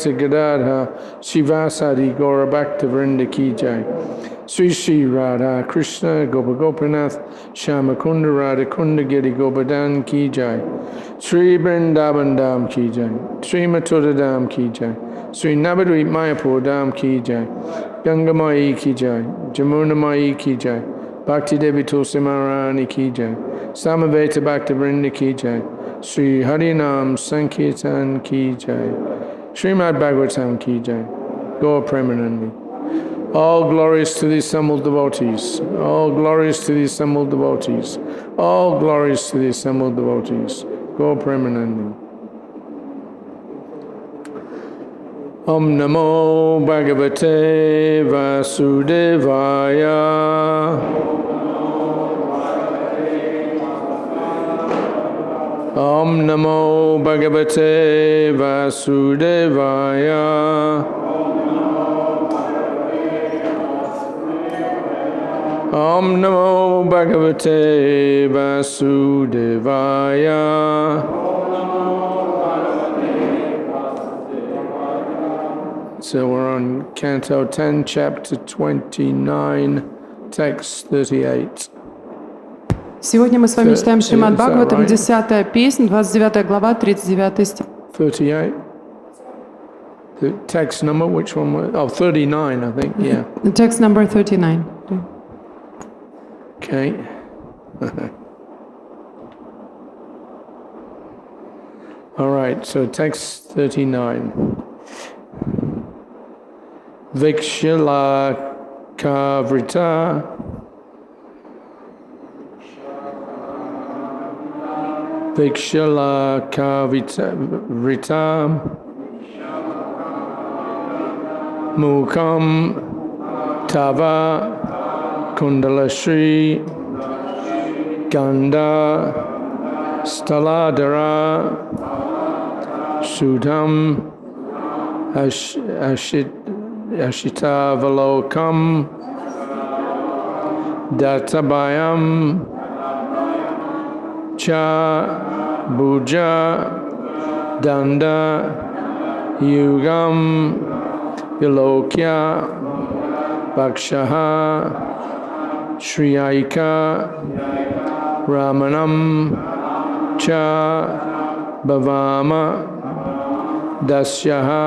Gadadha Shivasadi Gaura Bhakta Vrinda Ki Jai Sri Sri Radha Krishna Gopa Gopinath Shama Kunda Radha Kunda Giri Gopadan Ki Jai Sri Vrindavan Dham Ki Jai Sri Mathura Dham Ki Jai Sri Navadvip Mayapur Dham Ki Jai Ganga Mai Ki Jai Jamuna Mai Ki Jai Bhakti Devi Tulsi Maharani Ki Jai Samaveta Bhakta Vrinda Ki Jai Sri Harinam Sankirtan Ki Jai Śrīmad-Bhāgavatam Ki Jai, Gaur Premanandi. All glories to the assembled devotees. All glories to the assembled devotees. All glories to the assembled devotees. Gaur Premanandi. Om Namo Bhagavate Vasudevaya. Om Namo Bhagavate Vasudevaya. Om Namo Bhagavate Vasudevaya. So we're on Canto 10, Chapter 29, Text 38. Сегодня мы с вами читаем Шримад-Бхагаватам, 10-я песня, 29 глава, 39 стих. 38. The text number, which one was? Oh, 39, I think, yeah. The text number 39. Okay. All right, so text 39. Vikshila Kavrita Vikshila Kavrita Mukam Tava Kundalashrī Ganda Staladara Sudham Ashitavalokam Databhayam Cha Bhuja Danda Yugam Vilokya Bhakshaha Shriyāika Ramanam Cha Bhavama Dasyaha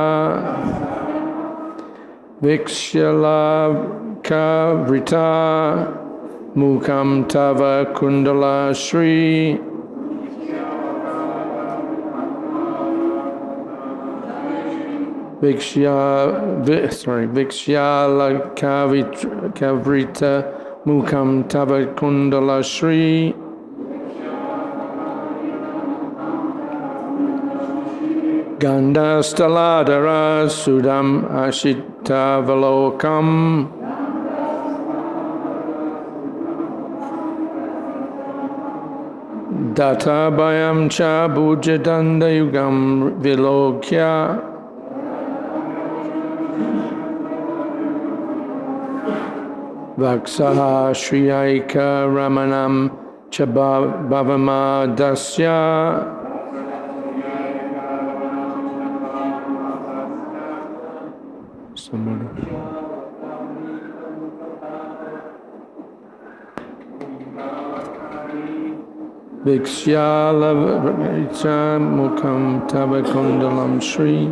Vikshalavrita Mukam Tava Kundala Shri Vikshalavrita Mukam Tava Kundala Shri Gandastaladara Sudam Ashitavalokam Databhayam Cha Bhujadanda Yugam Vilokya Vaksaha Shriyāika Ramanam Cha Bhavama Dasya Vikshalavrita Mukam Tava Kundalam Shri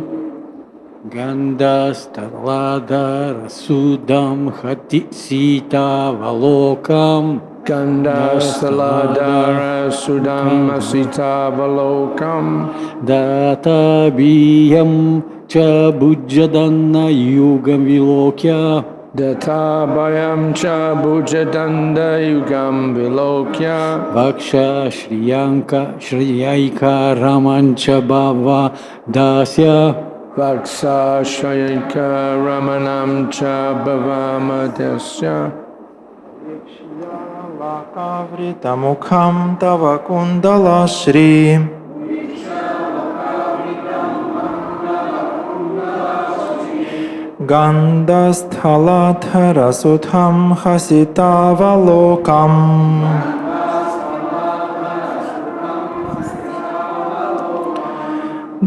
Gandastaladara Sudam Hati Sita Valokam Gandastaladara Sudam Asita Valokam Databhiyam Cha Bhujadana Yugam Vilokya Databhayam Cha Bhujadanda Yugam Vilokya Vaksha Shriyāika Ramancha Bhava Dasya Vaksa Shriyāika Ramanam Cha Bhavama Dasya Kavrita Mukham Tava Kundala Shri Gandasthaladhara Sudham Hasitavalokam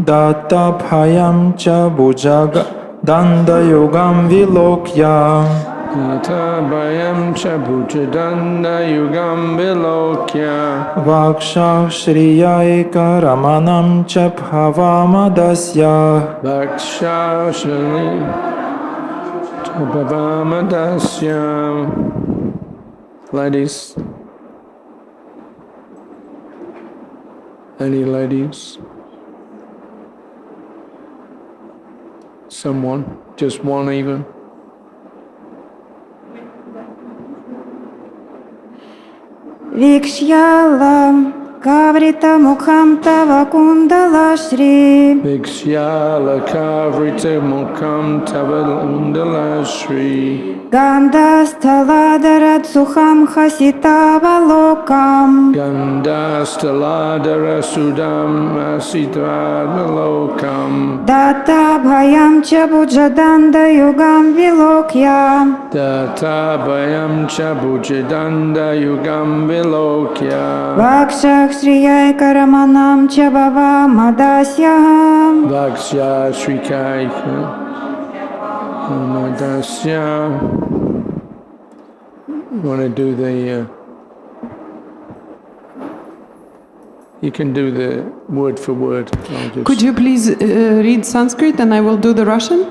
Dattabhayam cha bhujagdandayugam vilokya. Dattabhayam cha bhujagdandayugam vilokya. Vakshah shriyayika ramanam cha bhavamadasya. Vakshah bhavamadasya. Ladies. Any ladies? Someone? Just one even? Vikshyalam kavrita mukham tava kundala shri. Vikshyalam kavrita mukham tava kundala shri. Gandhasthaladarat sukham hasitava lokam. Gandhasthaladara sudam asitva lokam. Dattabhayam cha bhujadanda yugam vilokya. Dattabhayam cha bhujadanda yugam vilokya. Vakshah shriyayika ramanam cha bhavamadasya. Vakshah shriyayika ramanam. You want to do the, you can do the word for word. Could you please read Sanskrit and I will do the Russian?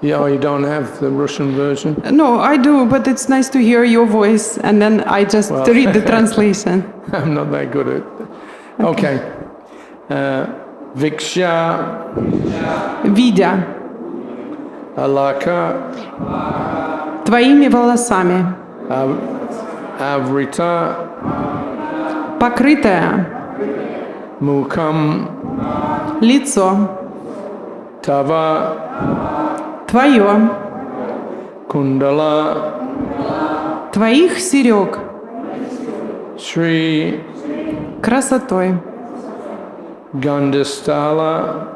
Yeah, oh, you don't have the Russian version? No, I do, but it's nice to hear your voice and then I just read the translation. I'm not that good at it. Okay. Viksha. Видя Alaka. твоими волосами, Avrita. покрытое Mukam. лицо Tava. твое, Kundala. твоих серег, Shri. красотой, Gandhasthala.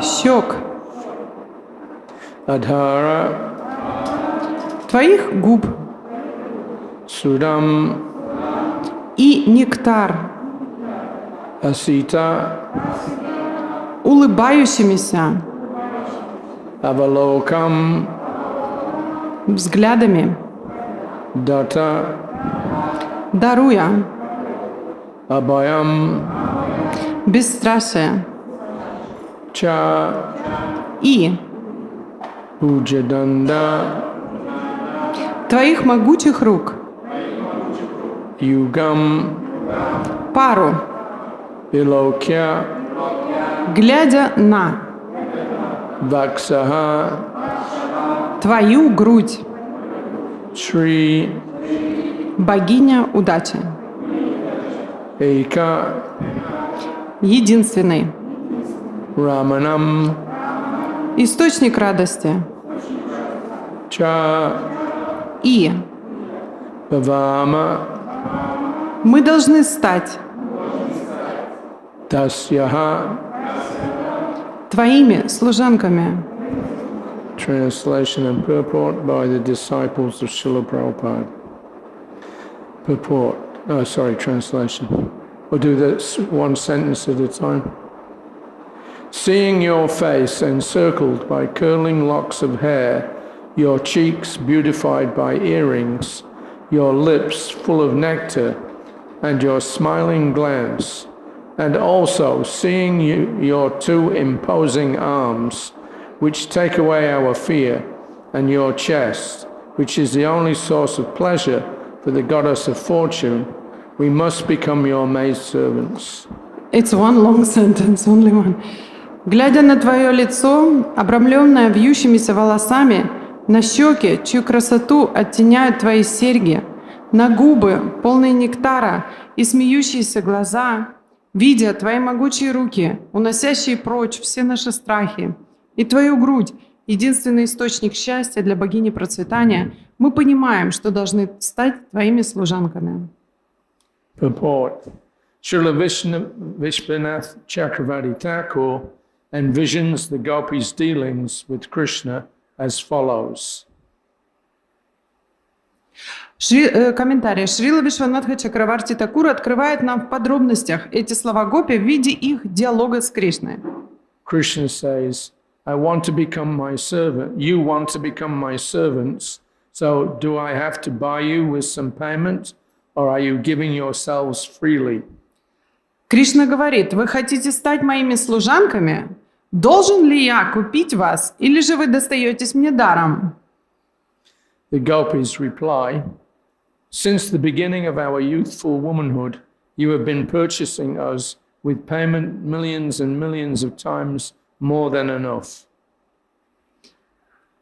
щек, Adhara. твоих губ Sudam. и нектар, Asita. улыбающимися Avalokam. взглядами, Data. даруя Abhayam. бесстрашие Cha. и Bhujadanda. твоих могучих рук, Yugam. пару, Vilokya. глядя на Vaksaha. твою грудь, Shri. богиня удачи, Eka. единственный, Ramanam. источник радости Cha. и Bhavama. мы должны стать Tasyaha. твоими служанками. Translation and purport by the disciples of Srila Prabhupada. Purport. Oh, sorry, translation. We'll do this one sentence at a time. Seeing your face encircled by curling locks of hair, your cheeks beautified by earrings, your lips full of nectar, and your smiling glance, and also seeing your two imposing arms, which take away our fear, and your chest, which is the only source of pleasure for the goddess of fortune, we must become your maidservants. It's one long sentence, only one. Глядя на твое лицо, обрамленное вьющимися волосами, на щеки, чью красоту оттеняют твои серьги, на губы, полные нектара, и смеющиеся глаза, видя твои могучие руки, уносящие прочь все наши страхи, и твою грудь, единственный источник счастья для богини процветания, мы понимаем, что должны стать твоими служанками. Purport. Srila Vishwanath Chakravarti Thakur envisions the gopis' dealings with Krishna as follows. Комментарий. Шрила Вишванатха Чакраварти Такур открывает нам в подробностях эти слова гопи в виде их диалога с Кришной. Krishna says, I want to become my servant. You want to become my servants. So do I have to buy you with some payment, or are you giving yourselves freely? Кришна говорит, вы хотите стать моими служанками? Должен ли я купить вас, или же вы достаетесь мне даром? The gopis reply, since the beginning of our youthful womanhood, you have been purchasing us with payment millions and millions of times more than enough.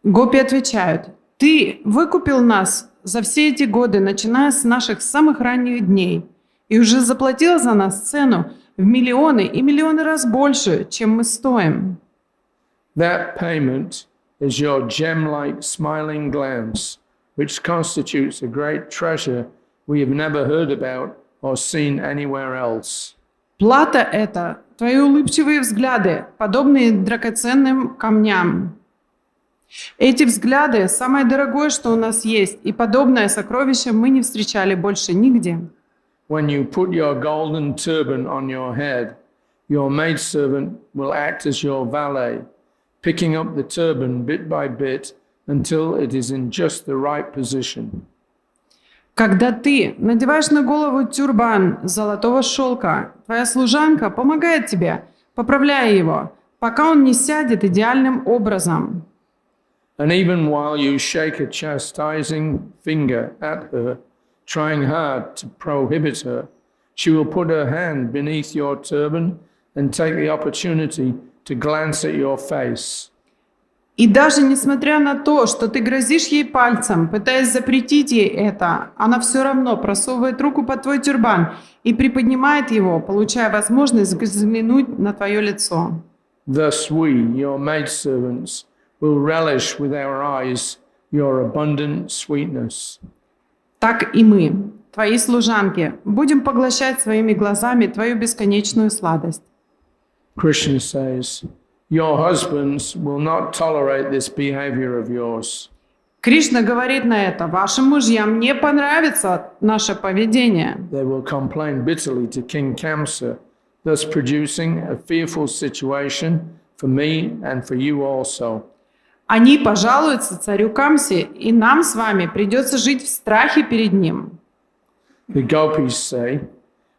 Гопи отвечают, ты выкупил нас за все эти годы, начиная с наших самых ранних дней, и уже заплатил за нас цену в миллионы и миллионы раз больше, чем мы стоим. That payment is your gem-like smiling glance, which constitutes a great treasure we have never heard about or seen anywhere else. Плата – это твои улыбчивые взгляды, подобные драгоценным камням. Эти взгляды – самое дорогое, что у нас есть, и подобное сокровище мы не встречали больше нигде. When you put your golden turban on your head, your maidservant will act as your valet, picking up the turban bit by bit until it is in just the right position. Когда ты надеваешь на голову тюрбан золотого шелка, твоя служанка помогает тебе, поправляя его, пока он не сядет идеальным образом. And even while you shake a chastising finger at her, trying hard to prohibit her, she will put her hand beneath your turban and take the opportunity to glance at your face. И даже несмотря на то, что ты грозишь ей пальцем, пытаясь запретить ей это, она все равно просовывает руку под твой тюрбан и приподнимает его, получая возможность взглянуть на твое лицо. Thus we, your maidservants, will relish with our eyes your abundant sweetness. Так и мы, твои служанки, будем поглощать своими глазами твою бесконечную сладость. Krishna says, your husbands will not tolerate this behavior of yours. Кришна говорит на это, вашим мужьям не понравится наше поведение. They will complain bitterly to King Kamsa, thus producing a fearful situation for me and for you also. Они пожалуются царю Камсе, и нам с вами придется жить в страхе перед ним. The gopis say,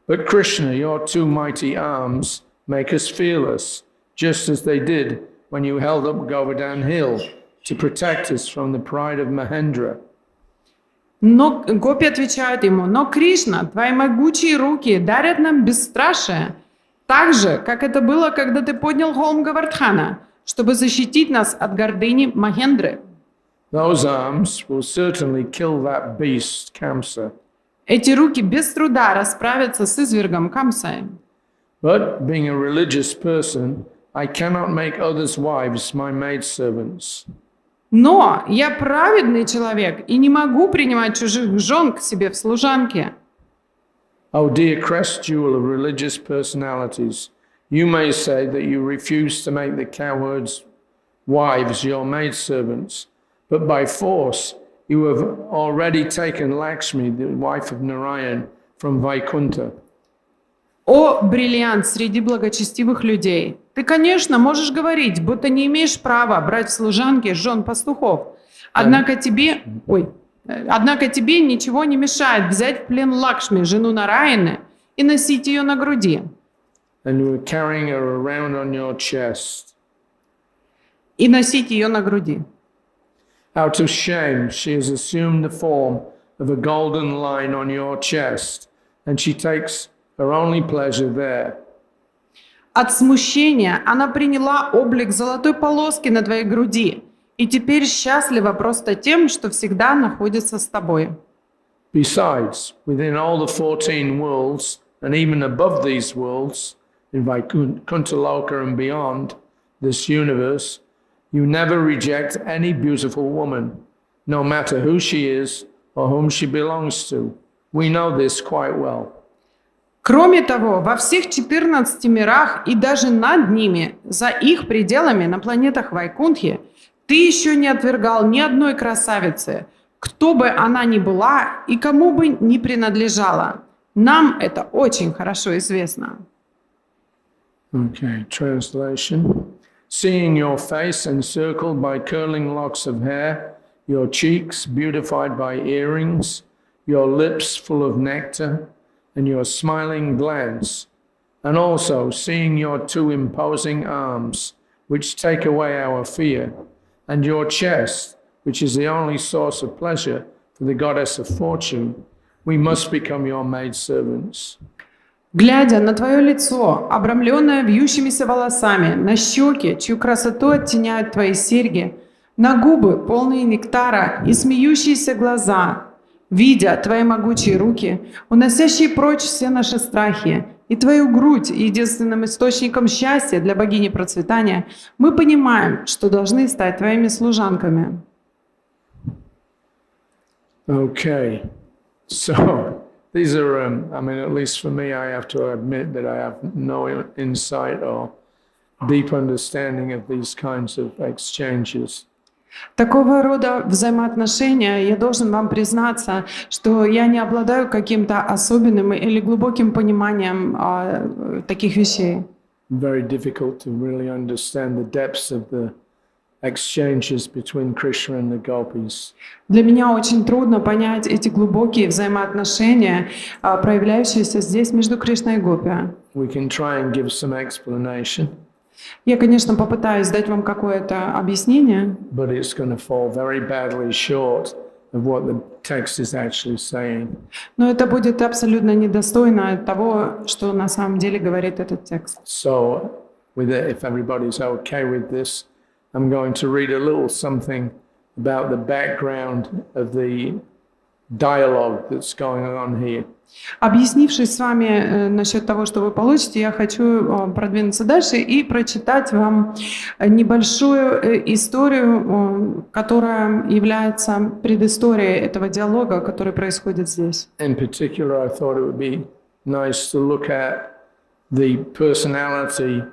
but Krishna, your two mighty arms make us fearless, just as they did when you held up Govardhan Hill to protect us from the pride of Mahendra. Но гопи отвечают ему, но Кришна, твои могучие руки дарят нам бесстрашие, так же, как это было, когда ты поднял холм Гавардхана, чтобы защитить нас от гордыни Махендры. Those arms will certainly kill that beast, Kamsa. Эти руки без труда расправятся с извергом Камсой. But being a religious person, I cannot make others' wives my maidservants. Но я праведный человек и не могу принимать чужих жен к себе в служанки. Oh, dear crest jewel of religious personalities, you may say that you refuse to make the cowards' wives your maidservants, but by force you have already taken Lakshmi, the wife of Narayan, from Vaikuntha. О, бриллиант среди благочестивых людей! Ты, конечно, можешь говорить, будто не имеешь права брать в служанки жен пастухов. Однако тебе ничего не мешает взять в плен Лакшми, жену Нараяны, и носить ее на груди. And you are carrying her around on your chest. И носить ее на груди. Out of shame, she has assumed the form of a golden line on your chest, and she takes her only pleasure there. От смущения она приняла облик золотой полоски на твоей груди и теперь счастлива просто тем, что всегда находится с тобой. Besides, within all the 14 worlds, and even above these worlds, in Vaikuntha-loka and beyond this universe, you never reject any beautiful woman, no matter who she is or whom she belongs to. We know this quite well. Кроме того, во всех 14 мирах и даже над ними, за их пределами на планетах Вайкунтхи, ты еще не отвергал ни одной красавицы, кто бы она ни была и кому бы ни принадлежала. Нам это очень хорошо известно. Okay, translation. Seeing your face encircled by curling locks of hair, your cheeks beautified by earrings, your lips full of nectar, and your smiling glance, and also seeing your two imposing arms, which take away our fear, and your chest, which is the only source of pleasure for the goddess of fortune, we must become your maidservants. Глядя на твое лицо, обрамленное вьющимися волосами, на щеки, чью красоту оттеняют твои серьги, на губы, полные нектара, и смеющиеся глаза, видя твои могучие руки, уносящие прочь все наши страхи, и твою грудь единственным источником счастья для богини процветания, мы понимаем, что должны стать твоими служанками. Okay, so these are, I mean, at least for me, I have to admit that I have no insight or deep understanding of these kinds of exchanges. Такого рода взаимоотношения, я должен вам признаться, что я не обладаю каким-то особенным или глубоким пониманием таких вещей. Very difficult to really understand the depths of the exchanges between Krishna and the gopis. Для меня очень трудно понять эти глубокие взаимоотношения, проявляющиеся здесь между Кришной и Гопи. We can try and give some explanation, Я, конечно, попытаюсь дать вам какое-то объяснение, but it's going to fall very badly short of what the text is actually saying. но это будет абсолютно недостойно того, что на самом деле говорит этот текст. So, with it, if everybody's okay with this, I'm going to read a little something about the background of the dialogue that's going on here. Объяснившись с вами насчет того, что вы получите, я хочу продвинуться дальше и прочитать вам небольшую историю, которая является предысторией этого диалога, который происходит здесь. In particular, I thought it would be nice to look at the personality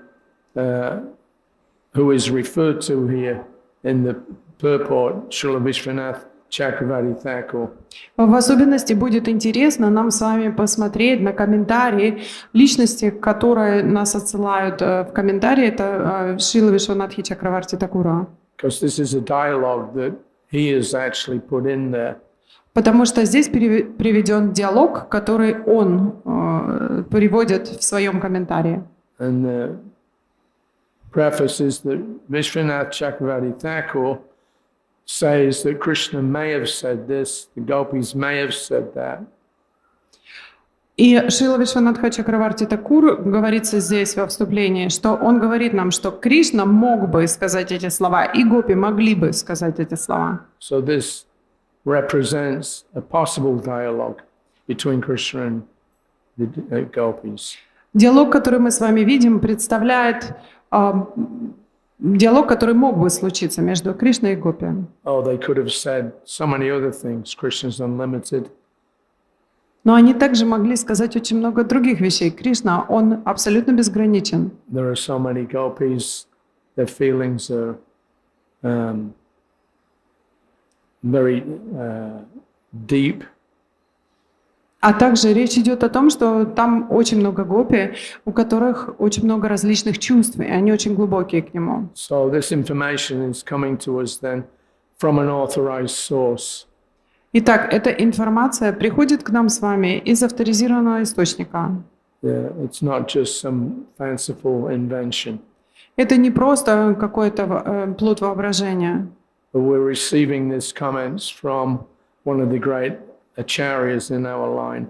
who is referred to here in the purport, Srila Vishwanath Chakravarti Thakur. В особенности будет интересно нам с вами посмотреть на комментарии личности, которые нас отсылают в комментарии. Это Шрила Вишванатхи Чакраварти Такура. Because this is a dialogue that he has actually put in there. Потому что здесь приведен диалог, который он приводит в своем комментарии. And the preface is that Vishwanath Chakravarti Thakur says that Krishna may have said this, the gopis may have said that. И Шрила Вишванатха Чакраварти Такур говорится здесь во вступлении, что он говорит нам, что Кришна мог бы сказать эти слова, и гопи могли бы сказать эти слова. So this represents a possible dialogue between Krishna and the gopis. Диалог, который мы с вами видим, представляет диалог, который мог бы случиться между Кришной и Гопи. Oh, they could have said so many other things. Krishna's unlimited. Но они также могли сказать очень много других вещей. Кришна, он абсолютно безграничен. There are so many gopis. Their feelings are very deep. А также речь идет о том, что там очень много гопи, у которых очень много различных чувств, и они очень глубокие к нему. So this information is coming to us then from an authorized source. Итак, эта информация приходит к нам с вами из авторизированного источника. Yeah, it's not just some fanciful invention. Это не просто какой-то плод воображения. But we're receiving these comments from one of the great acharyas in our line.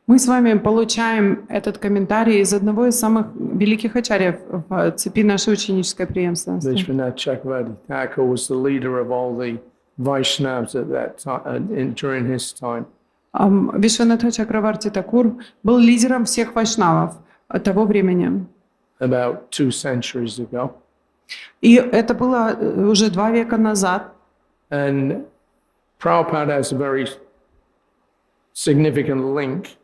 Мы с вами получаем этот комментарий из одного из самых великих ачарьев в цепи нашей ученической преемственности. Vishwanath Chakravarti Thakur was the leader of all the Vaishnavas at that time, during his time. Вишванатха Чакраварти Такур был лидером всех вайшнавов того времени. About 2 centuries ago. И это было уже 2 века назад. And Prabhupada has a very significant link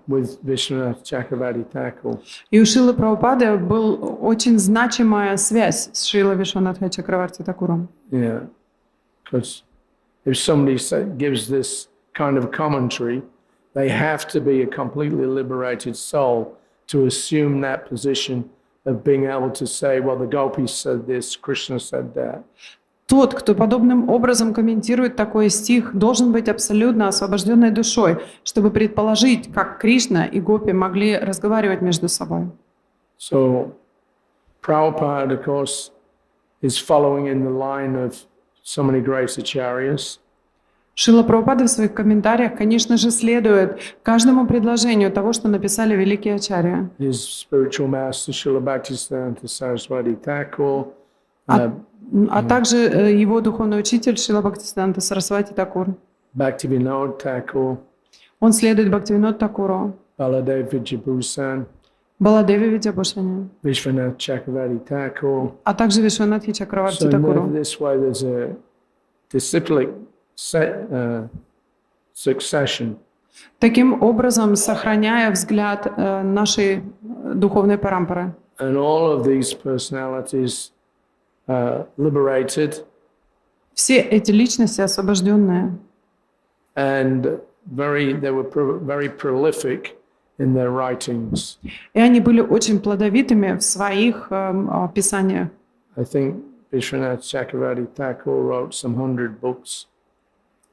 with Vishwanath Chakravarti Thakur. И у Шрилы Прабхупады была очень значимая связь с Шрилой Вишванатхой Чакраварти Такуром. Yeah, because if somebody gives this kind of commentary, they have to be a completely liberated soul to assume that position of being able to say, well, the gopis said this, Krishna said that. Тот, кто подобным образом комментирует такой стих, должен быть абсолютно освобожденной душой, чтобы предположить, как Кришна и гопи могли разговаривать между собой. So Prabhupada, of course, is following in the line of so many great acharyas. Шрила Прабхупада в своих комментариях, конечно же, следует каждому предложению того, что написали великие ачарьи. His spiritual master, Srila Bhaktisiddhanta Saraswati Thakur, А также его духовный учитель Шрила Бхактисиддханта Сарасвати Такур. Bhaktivinoda Thakur, Он следует Бхактивинод Такуру, Baladev Vijayabhusan, Баладеви Видябушане, Vishwanath Chakravarti Thakur. а также Вишванатхи So Чакраварти in Такуру. this way there's a disciplic succession. Таким образом, сохраняя взгляд нашей духовной парампары. And all of these personalities liberated Все эти личности освобожденные. and they were very prolific in their writings. И они были очень плодовитыми в своих писаниях. I think Vishwanath Chakravarti Thakur wrote some 100 books,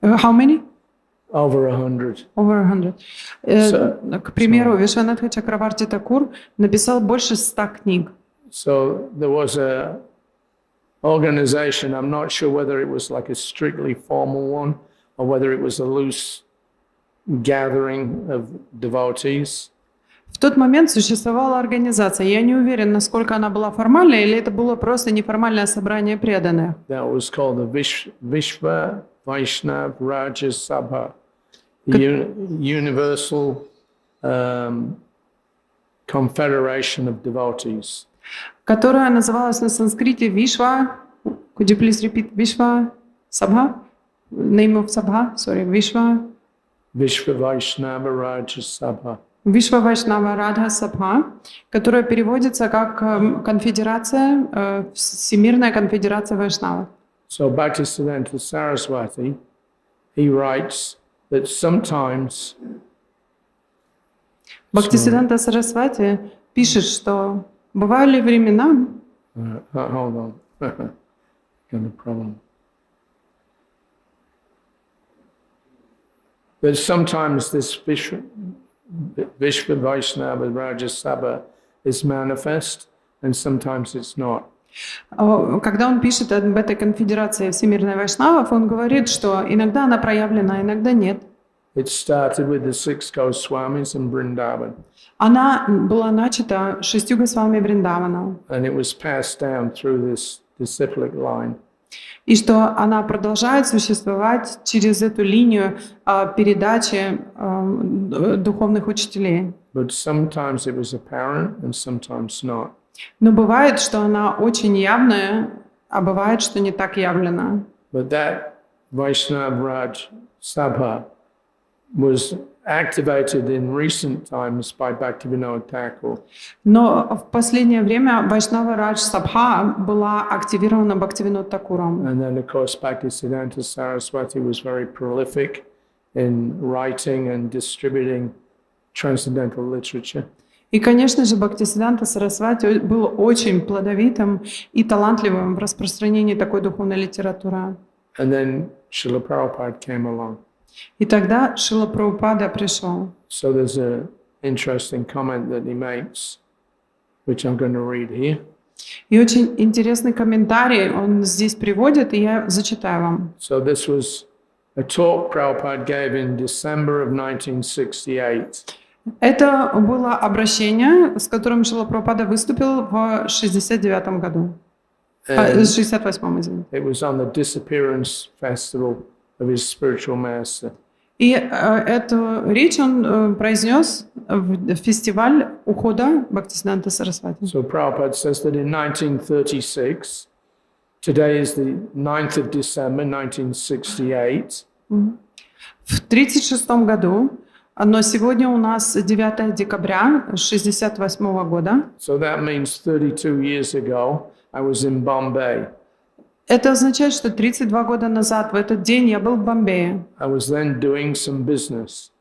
How many? over 100. Over 100. К примеру, Вишванатха Чакраварти Такур написал больше 100 книг. So there was a organization, I'm not sure whether it was like a strictly formal one or whether it was a loose gathering of devotees. В тот момент существовала организация. Я не уверен, насколько она была формальной, или это было просто неформальное собрание преданных. That was called the Vishva Vaishnav Raja Sabha, the Universal Confederation of Devotees. Которая называлась на санскрите Вишва. Could you please repeat? Вишва Сабха? Name of Sabha? Sorry, Вишва. Vishva Vaishnava Raja Sabha. Вишва Вайшнава Радха Сабха, которая переводится как конфедерация, Всемирная конфедерация Вайшнавов. So Bhaktisiddhanta Saraswati, he writes that sometimes Бхактисиддханта Сарасвати пишет, что бывали времена. hold on, got a problem. That sometimes this Vishva Vaishnava Raja Sabha is manifest, and sometimes it's not. Когда он пишет об этой конфедерации Всемирной Вайшнавов, он говорит, что иногда она проявлена, иногда нет. It started with the 6 Goswamis in Vrindavan, Она была начата 6 Госвами Вриндавана, and it was passed down through this disciplic line. и что она продолжает существовать через эту линию передачи духовных учителей. But sometimes it was apparent and sometimes not. Но бывает, что она очень явная, а бывает, что не так явлена. But that Vaishnava Raj Sabha was activated in recent times by Bhaktivinoda Thakur. Но в последнее время Вайшнава Радж Сабха была активирована Бхактивинод Такуром. And then, of course, Bhaktisiddhanta Saraswati was very prolific in writing and distributing transcendental literature. И, конечно же, Бхактисиддханта Сарасвати был очень плодовитым и талантливым в распространении такой духовной литературы. And then Srila Prabhupada came along. И тогда Шрила Прабхупада пришел. So there's an interesting comment that he makes, which I'm going to read here. И очень интересный комментарий он здесь приводит, и я зачитаю вам. So this was a talk Prabhupada gave in December of 1968. Это было обращение, с которым Шрила Прабхупада выступил в 69 году. В 68-м, извините. It was on the disappearance festival of his spiritual master. И эту речь он произнес в фестиваль ухода Бхактисиддханта Сарасвати. So Prabhupada says that in 1936, today is the 9th of December 1968, В 1936 году, но сегодня у нас 9 декабря 1968 года, so that means 32 years ago, I was in Bombay. Это означает, что 32 года назад, в этот день, я был в Бомбее. I was then doing some business.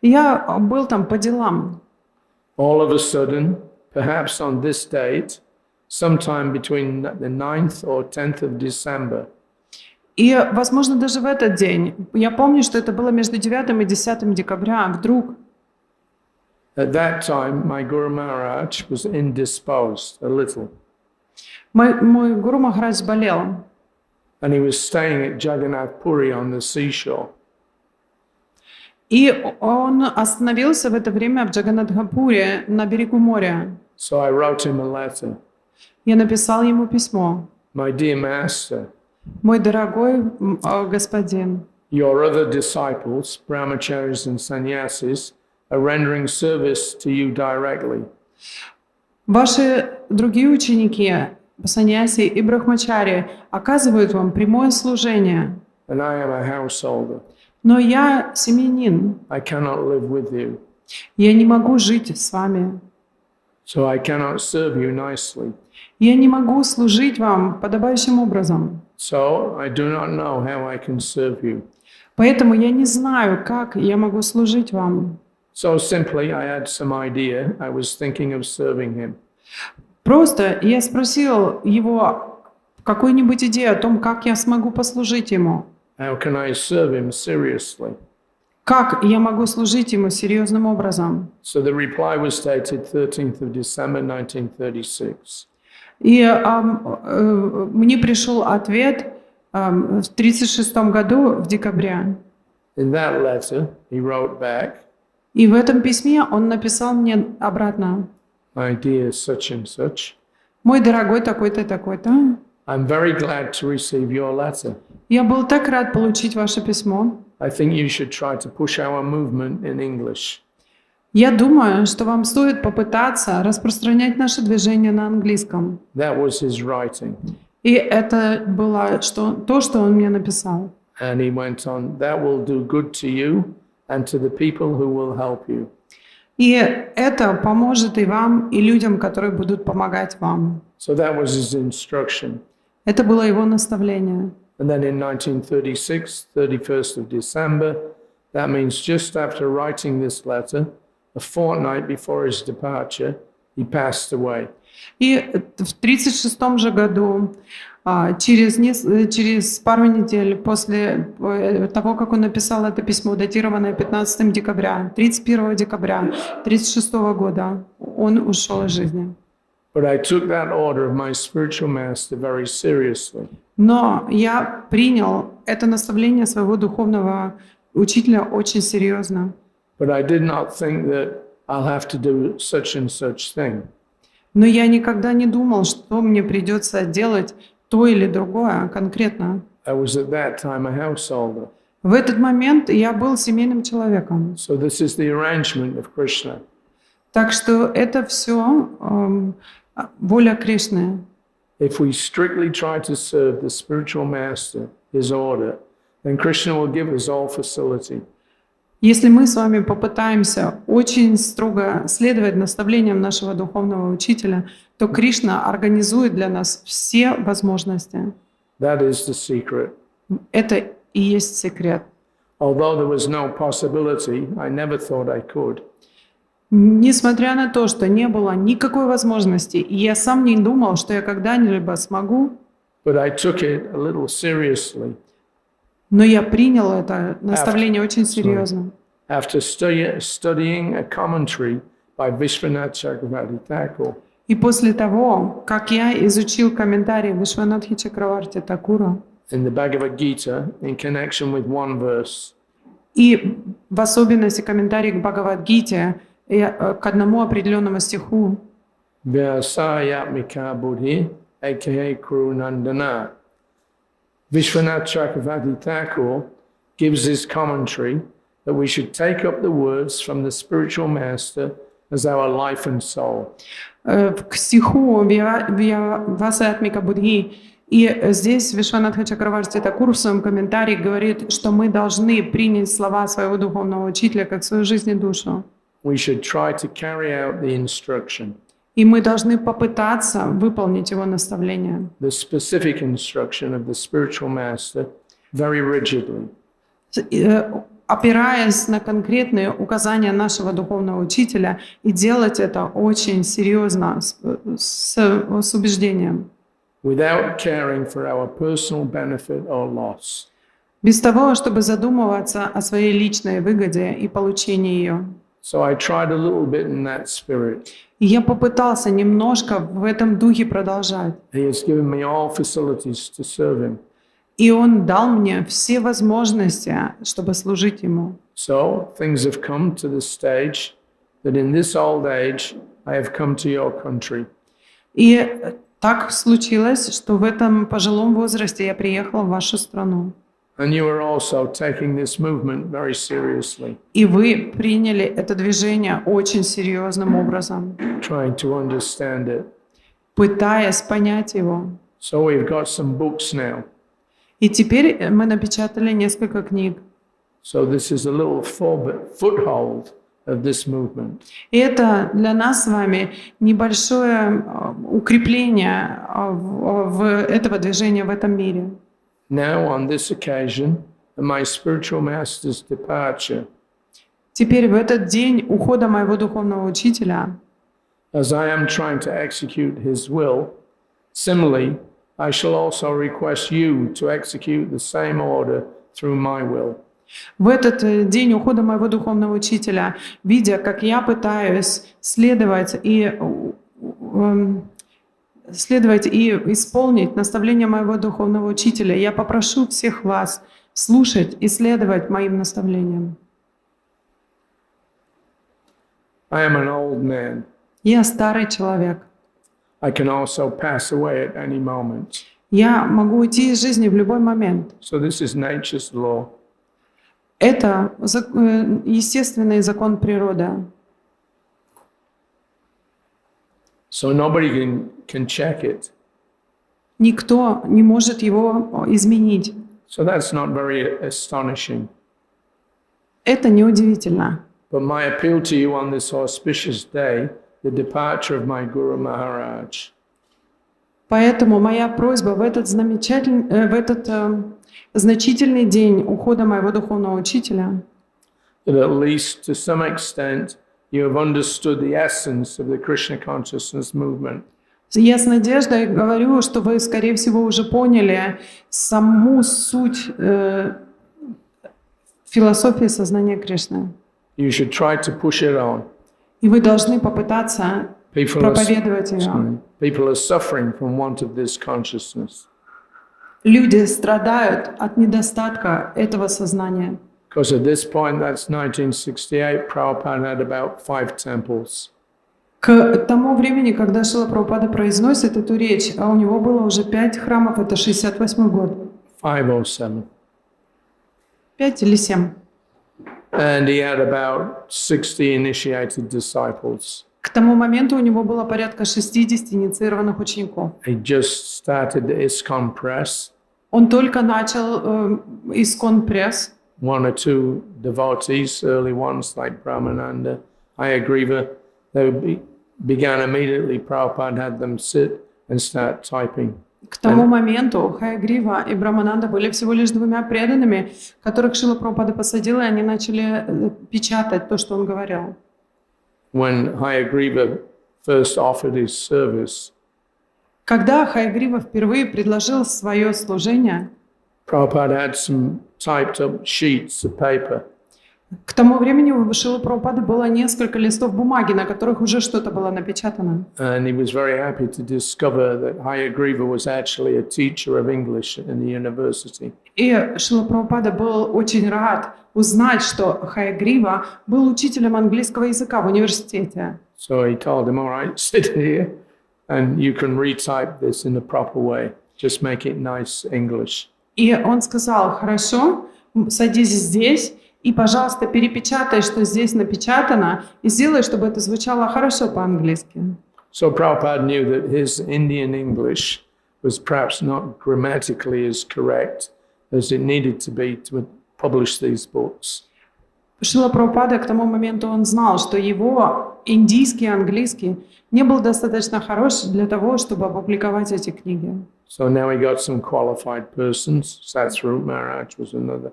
Я был там по делам. All of a sudden, perhaps on this date, sometime between the 9th or 10th of December, И, возможно, даже в этот день, я помню, что это было между 9 и 10 декабря, вдруг at that time, my Guru Maharaj was indisposed a little, мой Гуру Махарадж болел. and he was staying at Jagannath Puri on the seashore. И он остановился в это время в Джаганнатхапуре на берегу моря. So I wrote him a letter. Я написал ему письмо. My dear master, Мой дорогой господин, your other disciples, brahmacharis and sannyasis, are rendering service to you directly. ваши другие ученики, саньяси и брахмачари, оказывают вам прямое служение. And I am a householder. Но я семьянин. I cannot live with you, Я не могу жить с вами. so I cannot serve you nicely. Я не могу служить вам подобающим образом. So I do not know how I can serve you. Поэтому я не знаю, как я могу служить вам. So simply, I had some idea. I was thinking of serving him. Просто я спросил его какую-нибудь идею о том, как я смогу послужить ему. How can I serve him seriously? Как я могу служить ему серьезным образом? So the reply was dated 13th of December 1936. И мне пришел ответ в 1936 году, в декабре. In that letter, he wrote back, И в этом письме он написал мне обратно. my dear such and such, Мой дорогой такой-то, такой-то. I'm very glad to receive your letter. Я был так рад получить ваше письмо. I think you should try to push our movement in English. Я думаю, что вам стоит попытаться распространять наше движение на английском. That was his writing. И это было то, что он мне написал. And he went on, that will do good to you and to the people who will help you. И это поможет и вам, и людям, которые будут помогать вам. So that was his instruction. Это было его наставление. And then in 1936, 31st of December, that means just after writing this letter, a fortnight before his departure, he passed away. И в 1936 же году, через пару недель после того, как он написал это письмо, датированное 15 декабря, 31 декабря 1936 года, он ушел из жизни. But I took that order of my spiritual master very seriously. Но я принял это наставление своего духовного учителя очень серьезно. But I did not think that I'll have to do such and such thing. Но я никогда не думал, что мне придется делать то или другое конкретно. I was at that time a householder. В этот момент я был семейным человеком. So this is the arrangement of Krishna. Так что это все воля Кришны. If we strictly try to serve the spiritual master, his order, then Krishna will give us all facility. Если мы с вами попытаемся очень строго следовать наставлениям нашего духовного учителя, то Кришна организует для нас все возможности. That is the secret. Это и есть секрет. Although there was no possibility, I never thought I could. Несмотря на то, что не было никакой возможности, и я сам не думал, что я когда-либо смогу, But I took it a little seriously. но я принял это наставление очень серьезно. After studying a commentary by Vishwanath-чакраварти. И после того, как я изучил комментарий Вишванатхи Чакраварти Такура In the Bhagavad Gita in connection with one verse, и в особенности комментарий к Бхагавад-гите к одному определенному стиху, Vyasayatmika Buddhi, aka Kuru Nandana. Vishwanath Chakravarti Thakur gives his commentary that we should take up the words from the spiritual master as our life and soul. К стиху Васаятмика Будхи. И здесь Вишванатха Чакраварти Такур в своем комментарии говорит, что мы должны принять слова своего духовного учителя как свою жизнь и душу. We should try to carry out the instruction. И мы должны попытаться выполнить его наставления. the specific instruction of the spiritual master very rigidly. Опираясь на конкретные указания нашего духовного учителя, и делать это очень серьезно, с убеждением. Without caring for our personal benefit or loss. Без того, чтобы задумываться о своей личной выгоде и получении ее. So I tried a little bit in that spirit. И я попытался немножко в этом духе продолжать. He has given me all facilities to serve him. И он дал мне все возможности, чтобы служить ему. So things have come to the stage that in this old age I have come to your country. И так случилось, что в этом пожилом возрасте я приехала в вашу страну. And you are also taking this movement very seriously, И вы приняли это движение очень серьезным образом, trying to understand it. пытаясь понять его. So we've got some books now. И теперь мы напечатали несколько книг. So this is a little foothold of this movement. И это для нас с вами небольшое укрепление этого движения в этом мире. Now, on this occasion, my spiritual master's departure, Теперь в этот день ухода моего духовного учителя, as I am trying to execute his will, similarly, I shall also request you to execute the same order through my will. в этот день ухода моего духовного учителя, видя, как я пытаюсь следовать и исполнить наставления моего духовного учителя, я попрошу всех вас слушать и следовать моим наставлениям. I am an old man. Я старый человек. I can also pass away at any moment. Я могу уйти из жизни в любой момент. So this is nature's law. Это естественный закон природы. So nobody can check it. Никто не может его изменить. So that's not very astonishing. Это неудивительно. But my appeal to you on this auspicious day, the departure of my Guru Maharaj, Поэтому моя просьба в этот значительный день ухода моего духовного учителя, that at least to some extent you have understood the essence of the Krishna consciousness movement. я с надеждой говорю, что вы, скорее всего, уже поняли саму суть философии сознания Кришны. You should try to push it on. И вы должны попытаться проповедовать ее. People are suffering from want of this consciousness. Люди страдают от недостатка этого сознания. Because at this point, that's 1968, Prabhupada had about 5 temples. К тому времени, когда Шрила Прабхупада произносит эту речь, а у него было уже 5 храмов, это 68 год. 507. 5 или 7. And he had about 60 initiated disciples. К тому моменту у него было порядка 60 инициированных учеников. He just started the ISKCON press. Он только начал Искон пресс. One or two devotees, early ones like Brahmananda, Hayagriva, they began immediately. Prabhupada had them sit and start typing. К тому моменту Хаягрива и Брамананда были всего лишь двумя преданными, которых Шрила Прабхупада посадил, и они начали печатать то, что он говорил. When Hayagriva first offered his service, когда Хаягрива впервые предложил свое служение, Prabhupada had some typed up sheets of paper. к тому времени у Шрилы Прабхупады было несколько листов бумаги, на которых уже что-то было напечатано. And he was very happy to discover that Hayagriva was actually a teacher of English in the university. И Шрила Прабхупада был очень рад узнать, что Хаягрива был учителем английского языка в университете. So he told him, all right, sit here and you can retype this in the proper way. Just make it nice English. И он сказал: хорошо, садись здесь и, пожалуйста, перепечатай, что здесь напечатано, и сделай, чтобы это звучало хорошо по-английски. So Prabhupada knew that his Indian English was perhaps not grammatically as correct as it needed to be to publish these books. Шрила Прабхупада к тому моменту он знал, что его индийский, английский не был достаточно хорош для того, чтобы опубликовать эти книги. So now we got some qualified persons. Satsvarup Maharaj was another.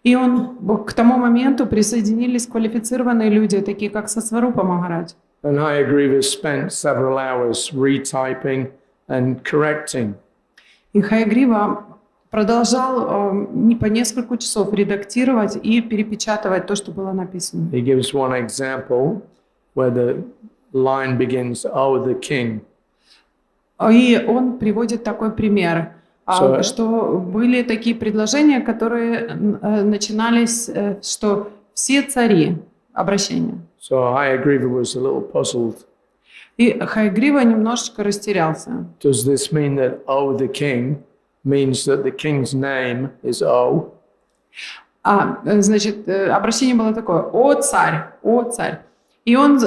И к тому моменту присоединились квалифицированные люди, такие как Сасварупа Махарадж. And Hayagriva spent several hours retyping and correcting. И Хаягрива продолжал по несколько часов редактировать и перепечатывать то, что было написано. He gives one example where the line begins, "Oh, the king." И он приводит такой пример, So- что были такие предложения, которые начинались, что все цари, обращения. So Hayagriva was a little puzzled. И Хаягрива немножечко растерялся. Does this mean that "Oh, the king" means that the king's name is O? Значит, обращение было такое: «О царь, о царь». И он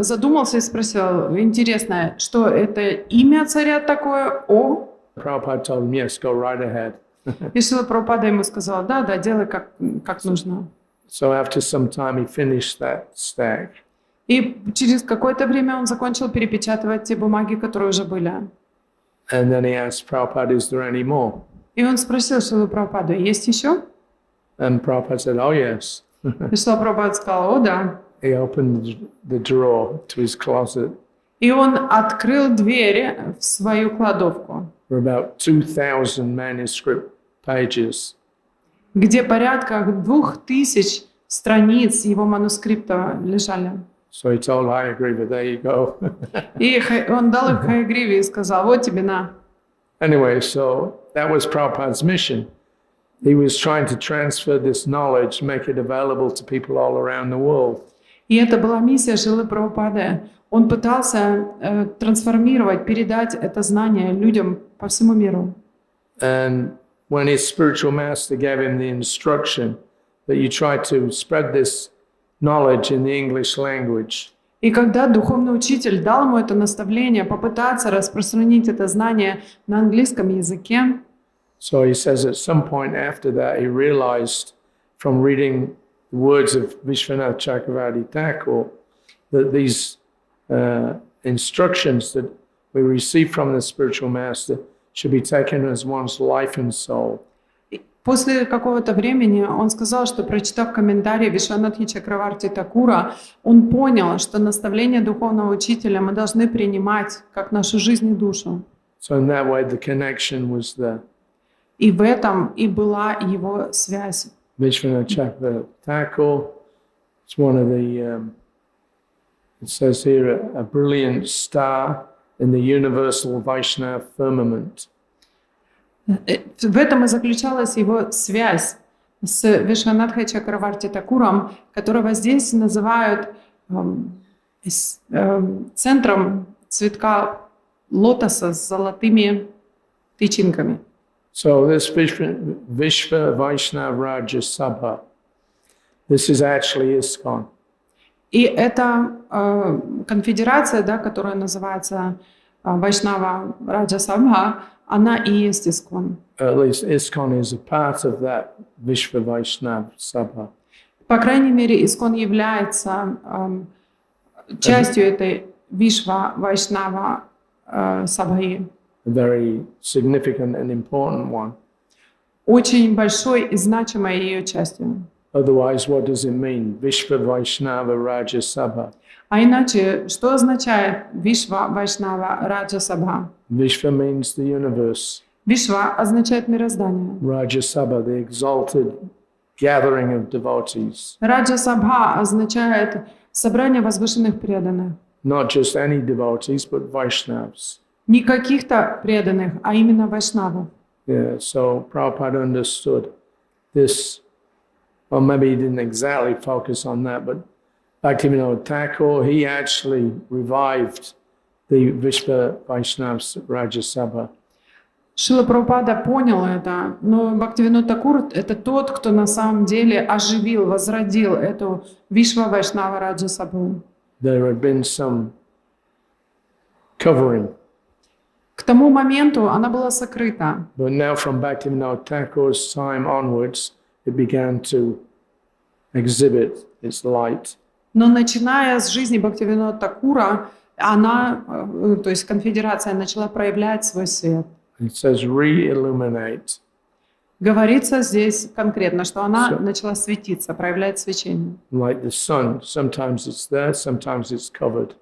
задумался и спросил: интересно, что это имя царя такое, О? Prabhupada told him, "Yes, go right ahead." И Шрила Прабхупада ему сказал: да, делай как нужно. So after some time, he finished that stack. И через какое-то время он закончил перепечатывать те бумаги, которые уже были. And then he asked Prabhupada, "Is there any more?" И он спросил Шрилу Прабхупаду: есть еще? And Prabhupada said, "Oh, yes." И Шрила Прабхупада сказал: о, да. He opened the drawer to his closet. И он открыл дверь в свою кладовку, For about 2,000 manuscript pages. где порядка 2000 страниц его манускрипта лежали. So he told Hayagriva, "There you go." И он дал их Хаягриве и сказал: вот тебе на. Anyway, so that was Prabhupada's mission. He was trying to transfer this knowledge, make it available to people all around the world. И это была миссия Шрилы Прабхупады. Он пытался трансформировать, передать это знание людям по всему миру. And when his spiritual master gave him the instruction that you try to spread this knowledge in the English language, И когда духовный учитель дал ему это наставление попытаться распространить это знание на английском языке, so he says at some point after that he realized from reading the words of Vishwanath Chakravarti Thakur that these instructions that we receive from the spiritual master should be taken as one's life and soul. после какого-то времени он сказал, что, прочитав комментарии Вишванатхи Чакраварти Такура, он понял, что наставление духовного учителя мы должны принимать как нашу жизнь и душу. So in that way the connection was there. И в этом и была его связь. Vishwanath Chakravarti Thakur is one of the, it says here, a brilliant star in the universal Vaishnava firmament. В этом и заключалась его связь с Вишванатхой Чакраварти Такуром, которого здесь называют центром цветка лотоса с золотыми тычинками. So this Vishva Vaishnava Raja Sabha, this is actually ISKCON. И эта конфедерация, да, которая называется Вайшнава Раджа Сабха, она и есть Искон. At least ISKCON is a part of that Vishva Vaishnava Sabha. По крайней мере, Искон является частью этой Вишва Вайшнава Сабхи. A very significant and important one. Очень большой и значимой ее частью. Otherwise, what does it mean? Vishva Vaishnava Raja Sabha. А иначе, что означает Вишва Вайшнава Раджа Сабха? Vishva means the universe. Вишва означает мироздание. Raja Sabha, the exalted gathering of devotees. Раджа Сабха означает собрание возвышенных преданных. Not just any devotees, but Vaishnavas. Не каких-то преданных, а именно вайшнавов. Yeah, so Prabhupada understood this. Well, maybe he didn't exactly focus on that, but Bhaktivinoda Thakur, he actually revived the Vishva Vaishnava Raja Sabha. Шрила Прабхупада понял это, но Бхактивинод Такур — это тот, кто на самом деле оживил, возродил эту Вишва Вайшнава Раджа Сабху. There had been some covering. К тому моменту она была сокрыта. But now from Bhaktivinoda Thakur's time onwards, it began to exhibit its light. Но начиная с жизни Бхактивинода Такура, она, то есть конфедерация, начала проявлять свой свет. It says re-illuminate. Говорится здесь конкретно, что она начала светиться, проявлять свечение. Like the sun, sometimes it's there, sometimes it's covered.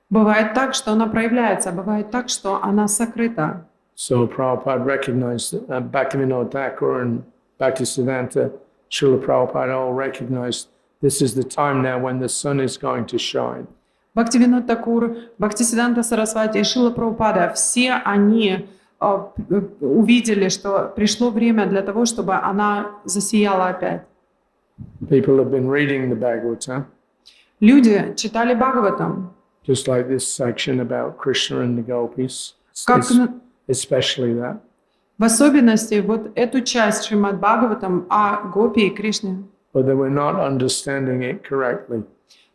Бывает так, что она проявляется, а бывает так, что она сокрыта. So Prabhupada recognized that Bhaktivinoda Thakur and Bhaktisiddhanta, Srila Prabhupada all recognized this is the time now when the sun is going to shine. Бхактивинод Такур, Бхактисиддханта Сарасвати и Шрила Прабхупада, все они увидели, что пришло время для того, чтобы она засияла опять. People have been reading the Bhagavatam, Люди читали Бхагаватам, just like this section about Krishna and the gopis, как, especially that. в особенности вот эту часть Śrīmad-Bhāgavatam о Гопи и Кришне. But they were not understanding it correctly.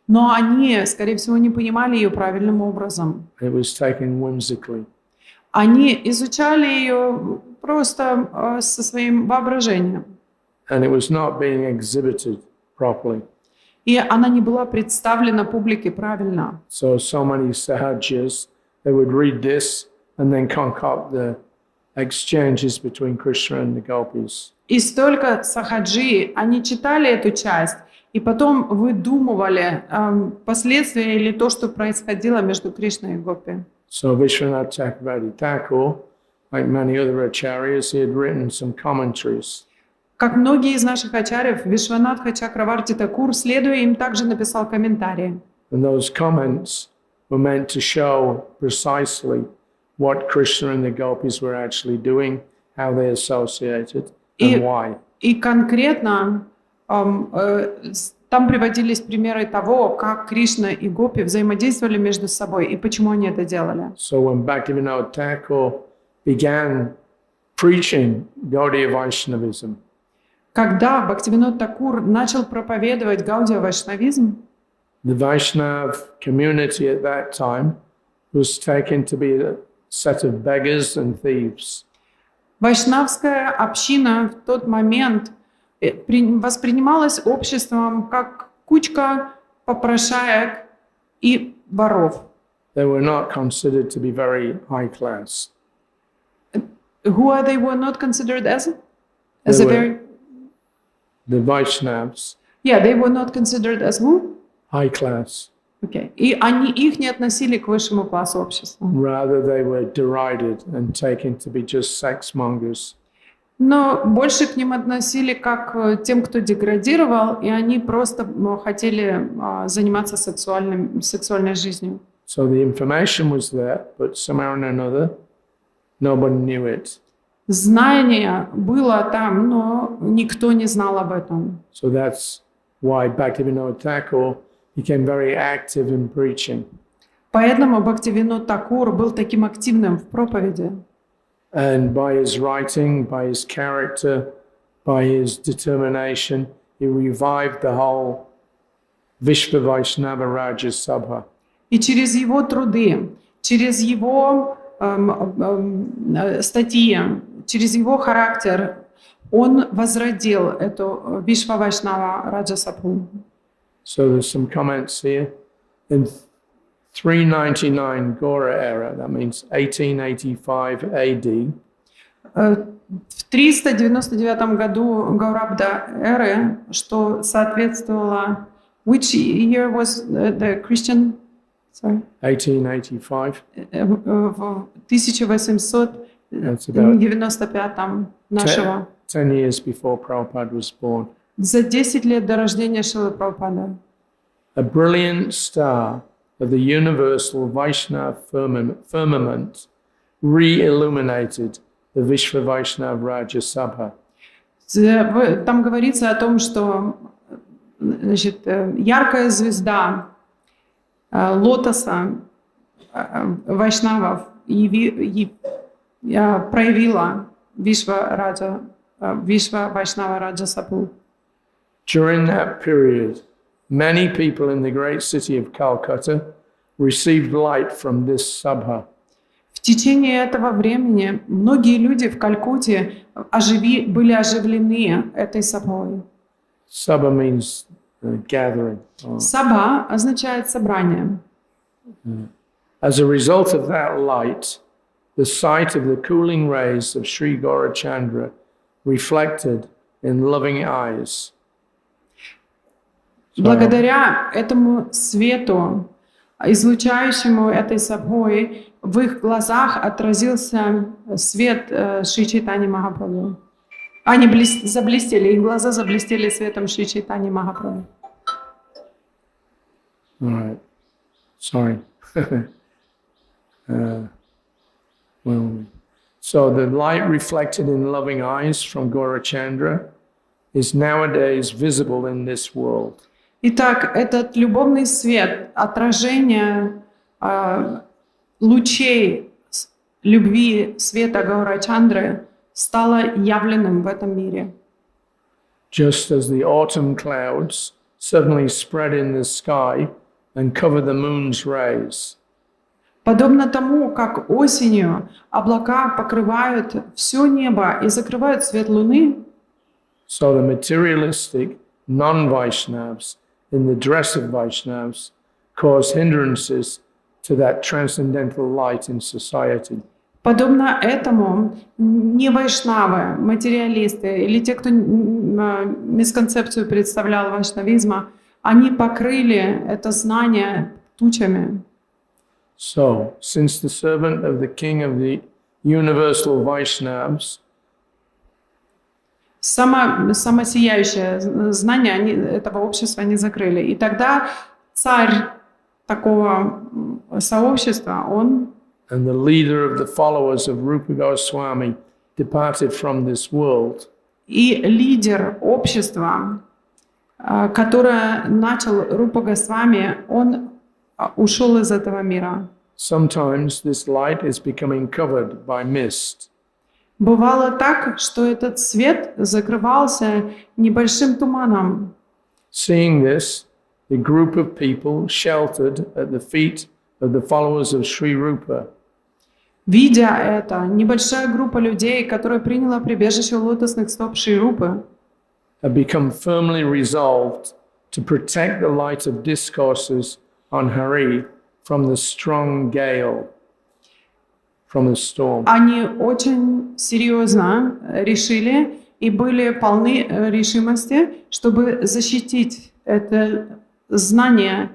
Но они, скорее всего, не понимали ее правильным образом. It was taken whimsically. Они изучали ее просто со своим воображением. And it was not being exhibited properly. И она не была представлена публике правильно. So many sahajas, they would read this and then concoct the exchanges between Krishna and the gopis. И столько сахаджи, они читали эту часть, и потом выдумывали последствия или то, что происходило между Кришной и Гопи. So Vishwanath Chakravarti, like many other acharyas, he had written some commentaries. Как многие из наших ачарьев, Вишванатха Чакраварти Такур, следуя им, также написал комментарии. And those comments were meant to show precisely what Krishna and the gopis were actually doing, how they associated, and why. И конкретно там приводились примеры того, как Кришна и Гопи взаимодействовали между собой и почему они это делали. So when Bhaktivinoda Thakur began preaching Gaudiya Vaishnavism, когда Бхактивинод Такур начал проповедовать Гаудия Вайшнавизм, the Vaishnav community at that time was taken to be a set of beggars and thieves. вайшнавская община в тот момент воспринималась обществом как кучка попрошаек и воров. They were not considered to be very high class. Who are they were not considered as They a were- very... The Vaishnavs, Yeah, they were not considered as who? high class. Okay. И их не относили к высшему классу общества. Rather, they were derided and taken to be just sex mongers. Но больше к ним относили как тем, кто деградировал, и они просто хотели заниматься сексуальной жизнью. So the information was there, but somehow or another, nobody knew it. Знание было там, но никто не знал об этом. So that's why Bhaktivinoda Thakur became very active in preaching. Поэтому Бхактивинод Такур был таким активным в проповеди. And by his writing, by his character, by his determination, he revived the whole Vishva Vaishnava Raja Sabha. И через его труды, через его статьи, через его характер он возродил эту Вишва Вайшнава Раджа Сабху. So there's some comments here. In 399 Gora era, that means 1885 AD, В 399 году Гаурабда эры, что соответствовало... Which year was the Christian? Sorry. 1885. В 1895 нашего. 10 years before Prabhupada was born. За 10 лет до рождения Шрилы Прабхупады. A brilliant star of the universal Vaishnava firmament re-illuminated the Vishva Vaishnava Raja Sabha. Там говорится о том, что значит, яркая звезда лотоса вайшнавов проявила Вишва Вайшнава Раджа Сабху. During that period, many people in the great city of Calcutta received light from this sabha. В течение этого времени многие люди в Калькутте были оживлены этой сабхой. Sabha means gathering. Саба означает собрание. As a result of that light, the sight of the cooling rays of Sri Gaurachandra reflected in loving eyes. Благодаря этому свету, излучающему этой собой, в их глазах отразился свет Шри Чайтаньи Махапрабху. Они заблестели, их глаза заблестели светом Шри Чайтаньи Махапрабху. All right. Sorry. So the light reflected in loving eyes from Gaurachandra is nowadays visible in this world. Итак, этот любовный свет, отражение лучей любви света Гаурачандры стало явленным в этом мире. Just as the autumn clouds suddenly spread in the sky and cover the moon's rays. Подобно тому, как осенью облака покрывают все небо и закрывают свет луны, So the materialistic non-Vaishnavas in the dress of Vaishnavas cause hindrances to that transcendental light in society. подобно этому не вайшнавы, материалисты или те, кто мисконцепцию представлял вайшнавизма, они покрыли это знание тучами. So, since the servant of the king of the universal Vaishnavas Самосияющее знание этого общества не закрыли. И тогда царь такого сообщества, он and the leader of the followers of Rupa Goswami departed from this world, и лидер общества, которое начал Рупа Госвами, он ушел из этого мира. sometimes this light is becoming covered by mist. Бывало так, что этот свет закрывался небольшим туманом. Seeing this, the group of people sheltered at the feet of the followers of Sri Rupa Видя это, небольшая группа людей, которая приняла прибежище у лотосных стоп Шри Рупы, have become firmly resolved to protect the light of discourses on Hari from the strong gale, from the storm. они очень серьезно решили и были полны решимости, чтобы защитить это знание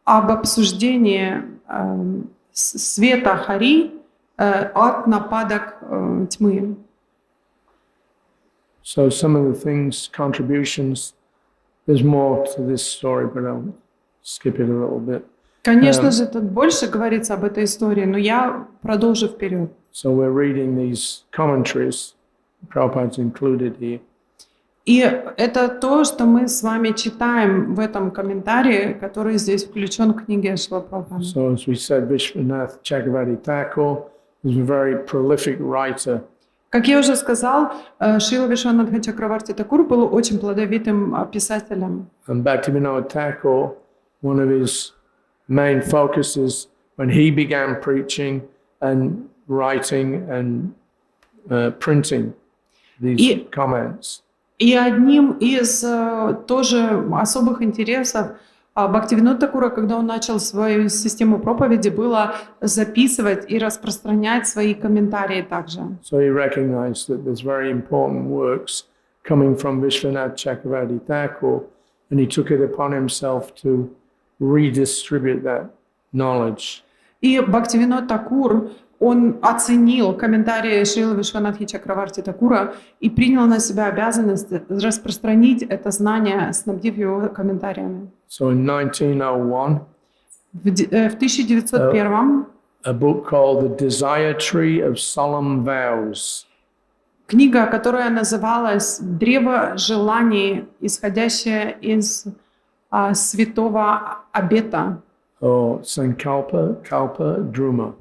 об обсуждении света Хари от нападок тьмы. So some of the things, contributions, there's more to this story, but I'll skip it a little bit. Конечно же, тут больше говорится об этой истории, но я продолжу вперед. So we're reading these commentaries, Prabhupada's included here. И это то, что мы с вами читаем в этом комментарии, который здесь включен в книге Шрила Прабхупады. So as we said, Vishwanath Chakravarti Thakur is a very prolific writer. Как я уже сказал, Шрила Вишванатха Чакраварти Такур был очень плодовитым писателем. And Bhaktivinoda Thakur, one of his main focuses when he began preaching and writing and printing these comments. И одним из тоже особых интересов Бхактивинода Такура, когда он начал свою систему проповеди, было записывать и распространять свои комментарии также. So he recognized that there's very important works coming from Vishwanath Chakravarti Thakur, and he took it upon himself to redistribute that knowledge. И Бхактивинод Такур, он оценил комментарии Шрилы Вишванатхи Чакраварти Такура и принял на себя обязанность распространить это знание, снабдив его комментариями. So in 1901, В 1901 a book called The Desire Tree of Solemn Vows книга, которая называлась «Древо желаний, исходящее из святого обета», or Sankalpa Kalpa Druma.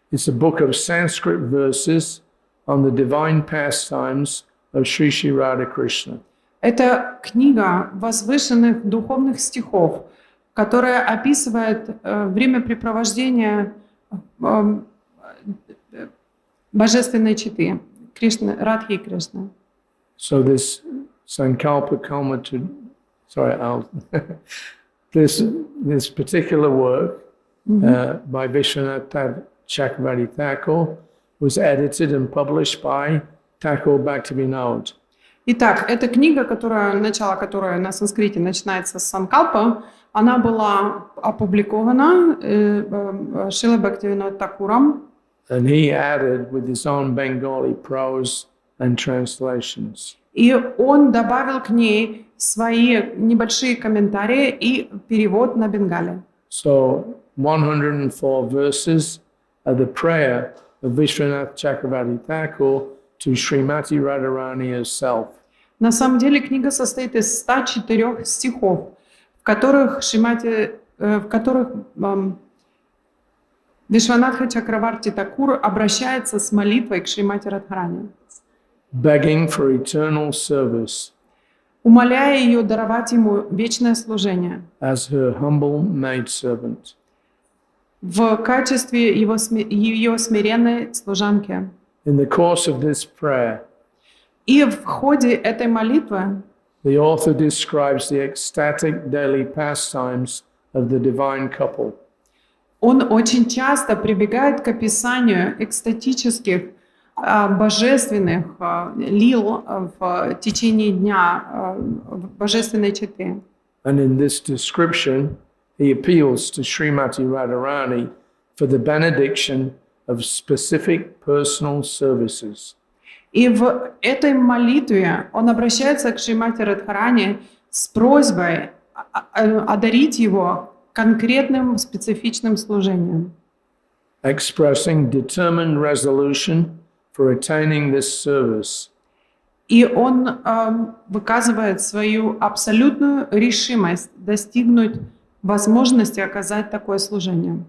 It's a book of Sanskrit verses on the divine pastimes of Sri Sri Radha Krishna. Это книга возвышенных духовных стихов, которая описывает времяпрепровождение божественной четы Кришны, Радхи и Кришны. So this Sankalpa sorry, this particular work by Vishwanath Chakravarti Thakur was edited and published by Thakur Bhaktivinoda. Итак, эта книга, начало которой на санскрите начинается с Санкалпа, она была опубликована Шрилой Бхактивинод Такуром. And he added with his own Bengali prose and translations. И он добавил к ней свои небольшие комментарии и перевод на бенгале. So 104 verses are the prayer of Vishwanath Chakravarti Thakur to Srimati Radharani herself. На самом деле книга состоит из 104 стихов, в которых Вишванатха Чакраварти Такур обращается с молитвой к Шримати Радхарани, Begging for eternal service умоляя ее даровать ему вечное служение as her humble maidservant. в качестве ее смиренной служанки. In the course of this prayer, И в ходе этой молитвы the author describes the ecstatic daily pastimes of the divine couple. он очень часто прибегает к описанию экстатических, божественных лил в течение дня божественной четы. And in this description, he appeals to Srimati Radharani for the benediction of specific personal services. И в этой молитве он обращается к Шримати Радхарани с просьбой одарить его конкретным специфичным служением, Expressing determined resolution for attaining this service. И он выказывает свою абсолютную решимость достигнуть возможности оказать такое служение.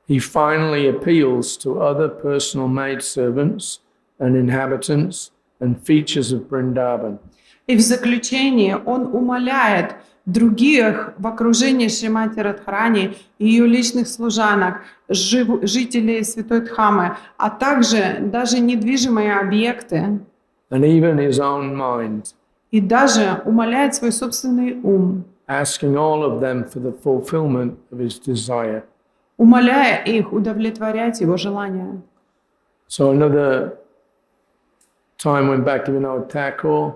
He finally appeals to other personal maidservants and inhabitants and features of Vrindavan. И в заключение он умоляет других в окружении Шримати Радхарани, ее личных служанок, жителей Святой Дхаммы, а также даже недвижимые объекты, And even his own mind, и даже умоляет свой собственный ум, asking all of them for the fulfillment of his desire. умоляя их удовлетворять его желания. So another time when Bhaktivinoda Thakur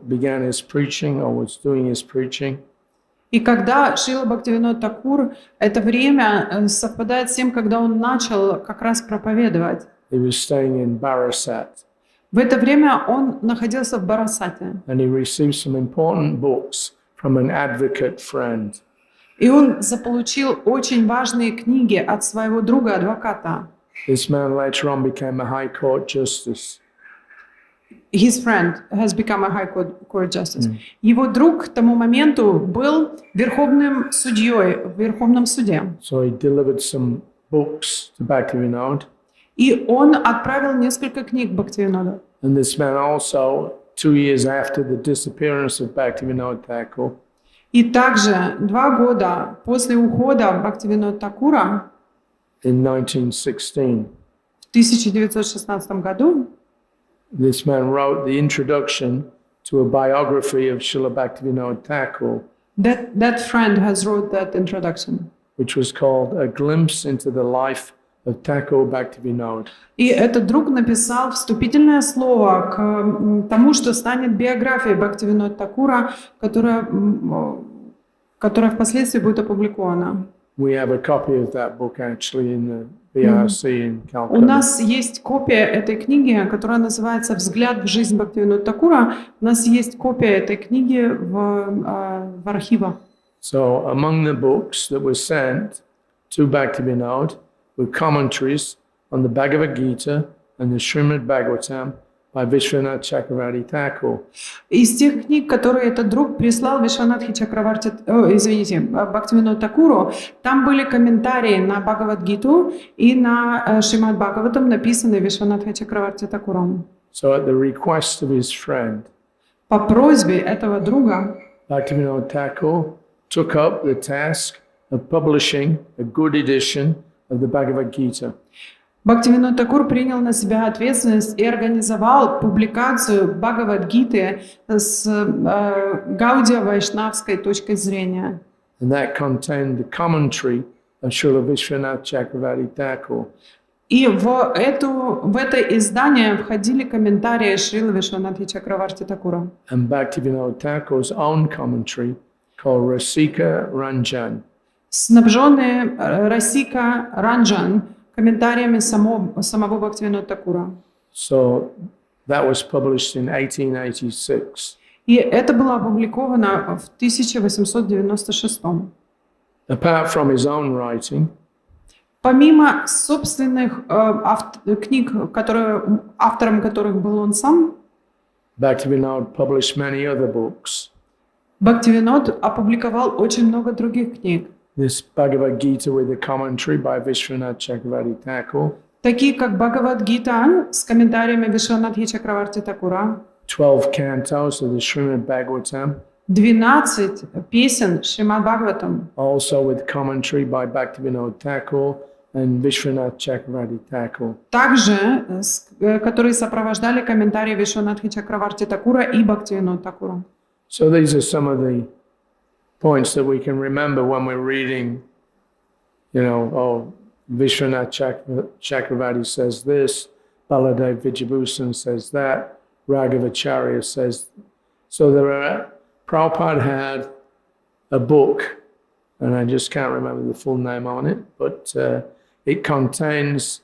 began his preaching or was doing his preaching, И когда Шрила Бхактивинод Такур, это время совпадает с тем, когда он начал как раз проповедовать. he was staying in Barasat, В это время он находился в Барасате. and he received some important books from an advocate friend. И он заполучил очень важные книги от своего друга-адвоката. This man later on became a High Court justice. His friend has become a high court justice. Его друг к тому моменту был верховным судьей в Верховном суде. So he delivered some books to Bhaktivinoda. И он отправил несколько книг Бхактивиноду. And this man also, 2 years after the disappearance of Bhaktivinoda Thakur, И также 2 года после ухода Бхактивинода Такура in 1916, в 1916 году this man wrote the introduction to a biography of Srila Bhaktivinoda Thakur, that friend has wrote that introduction. which was called A Glimpse into the Life of Thakur Bhaktivinoda. И этот друг написал вступительное слово к тому, что станет биографией Бхактивинода Такура, которая впоследствии будет опубликована. We have a copy of that book actually in the BRC in У Calcutta. нас есть копия этой книги, которая называется «Взгляд в жизнь Бхактивинода Такура». У нас есть копия этой книги в архивах. So among the books that were sent to Bhaktivinoda were commentaries on the Bhagavad Gita and the Śrīmad-Bhāgavatam by Vishwanath Chakravarti Thakur. Из тех книг, которые этот друг прислал Вишванатхе Чакраварти, Бхактивиноду Такуру, там были комментарии на Бхагавад-гиту и на Śrīmad-Bhāgavatam, написанные Вишванатхе Чакраварти Такуром. So at the request of his friend, По просьбе этого друга Bhaktivinoda Thakur took up the task of publishing a good edition of the Bhagavad Gita. Бхактивинод Такур принял на себя ответственность и организовал публикацию Бхагавад-гиты с гаудия-вайшнавской точкой зрения. And that contained the commentary of Srila Vishwanath Chakravarti Thakur. И в это издание входили комментарии Шрилы Вишванатхи Чакраварти Такура. And Bhaktivinoda Thakur's own commentary called Rasika Ranjan. Снабженные Расика Ранджан комментариями самого Бхактивинода Такура. So that was published in 1886. И это было опубликовано в 1896. Apart from his own writing, Помимо собственных книг, автором которых был он сам, Bhaktivinoda published many other books. Бхактивинод опубликовал очень много других книг, This Bhagavad Gita with a commentary by Vishwanath Chakravarti Thakur, такие как Бхагавад-гита с комментариями Вишванатхи Чакраварти Такура, 12 cantos of the Śrīmad-Bhāgavatam, 12 песен Śrīmad-Bhāgavatam, also with commentary by Bhaktivinoda Thakur and Vishwanath Chakravarti Thakur. также, которые сопровождали комментарии Вишванатхи Чакраварти Такура и Бхактивинода Такура. So these are some of the points that we can remember when we're reading, Vishwanath Chakravarti says this, Baladev Vijayabhusan says that, Raghavacharya says. So Prabhupada had a book, and I just can't remember the full name on it, but it contains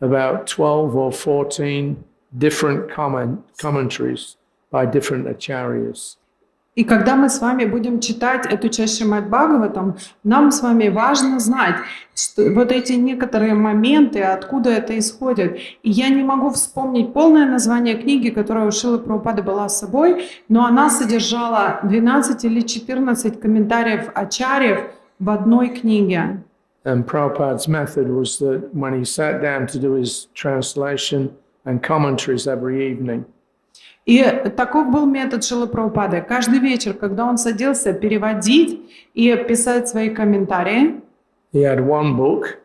about 12 or 14 different commentaries by different acharyas. И когда мы с вами будем читать эту часть Śrīmad-Bhāgavatam, нам с вами важно знать, что вот эти некоторые моменты, откуда это исходит. И я не могу вспомнить полное название книги, которая у Шрилы Прабхупады была с собой, но она содержала 12 или 14 комментариев ачарьев в одной книге. And Prabhupada's method was that when he sat down to do his translation and commentaries every evening, И таков был метод Шрилы Прабхупады. Каждый вечер, когда он садился переводить и писать свои комментарии, he had one book